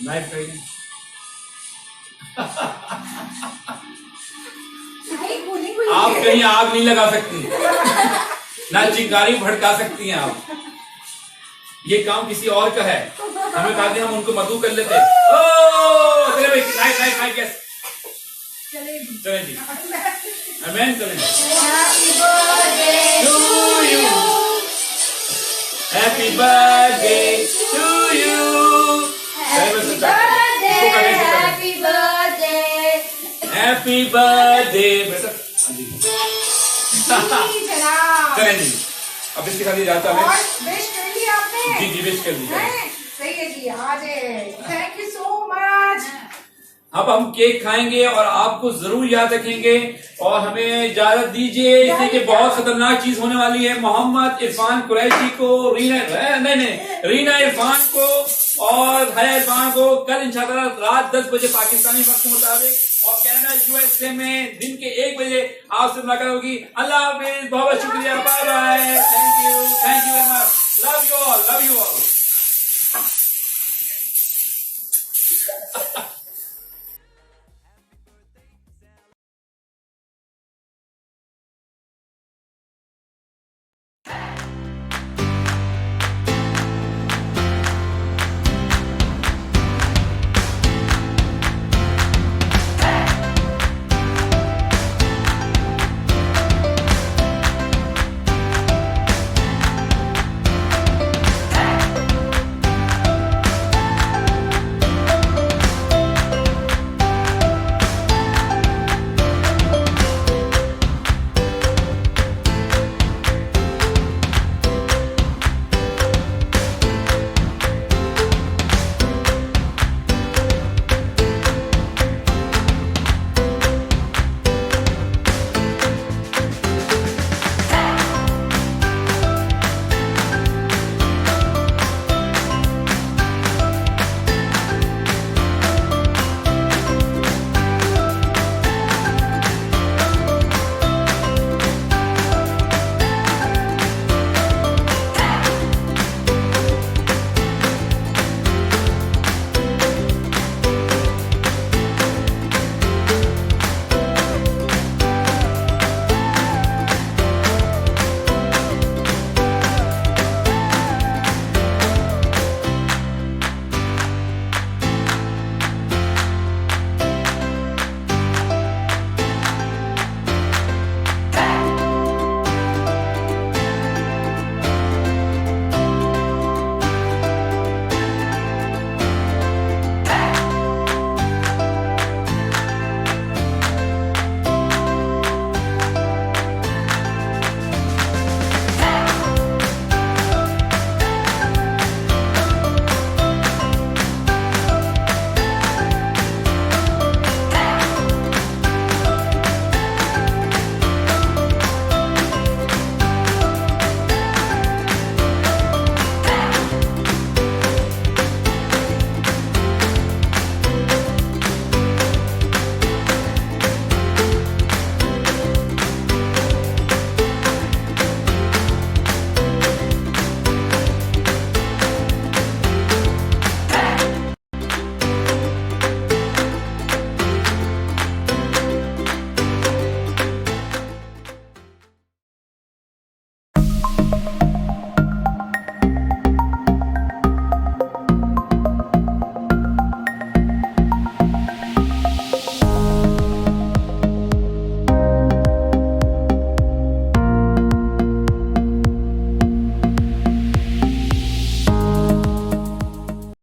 नाइफ खाइए। आप कहीं आग नहीं लगा सकती, ना चिंगारी भड़का सकती हैं आप। ये काम किसी और का है, हमें कहा हम उनको मधु कर लेते। चले भाई, नाइफ नाइफ नाइफ, यस चले जी, आमीन। चले happy birthday to you, happy birthday, happy birthday बेटा। जी जनाब। चलें जी, अब इसके साथ ही जाता है। और विश कर ली आपने? जी जी, विश कर दी। हैं? सही है जी, आज थैंक यू सो मच। अब हम केक खाएंगे और आपको जरूर याद रखेंगे और हमें इजाजत दीजिए, इसलिए कि बहुत खतरनाक चीज होने वाली है। मोहम्मद इरफान कुरैशी को, रीना इरफान को और हया इरफान को कल इंशाल्लाह रात 10 बजे पाकिस्तानी वक्त के मुताबिक और कनाडा यूएसए में दिन के 1 बजे आपसे मुलाकात होगी। अल्लाह हाफिज, बहुत बहुत शुक्रिया, bye bye, thank you very much, love you all, love you all.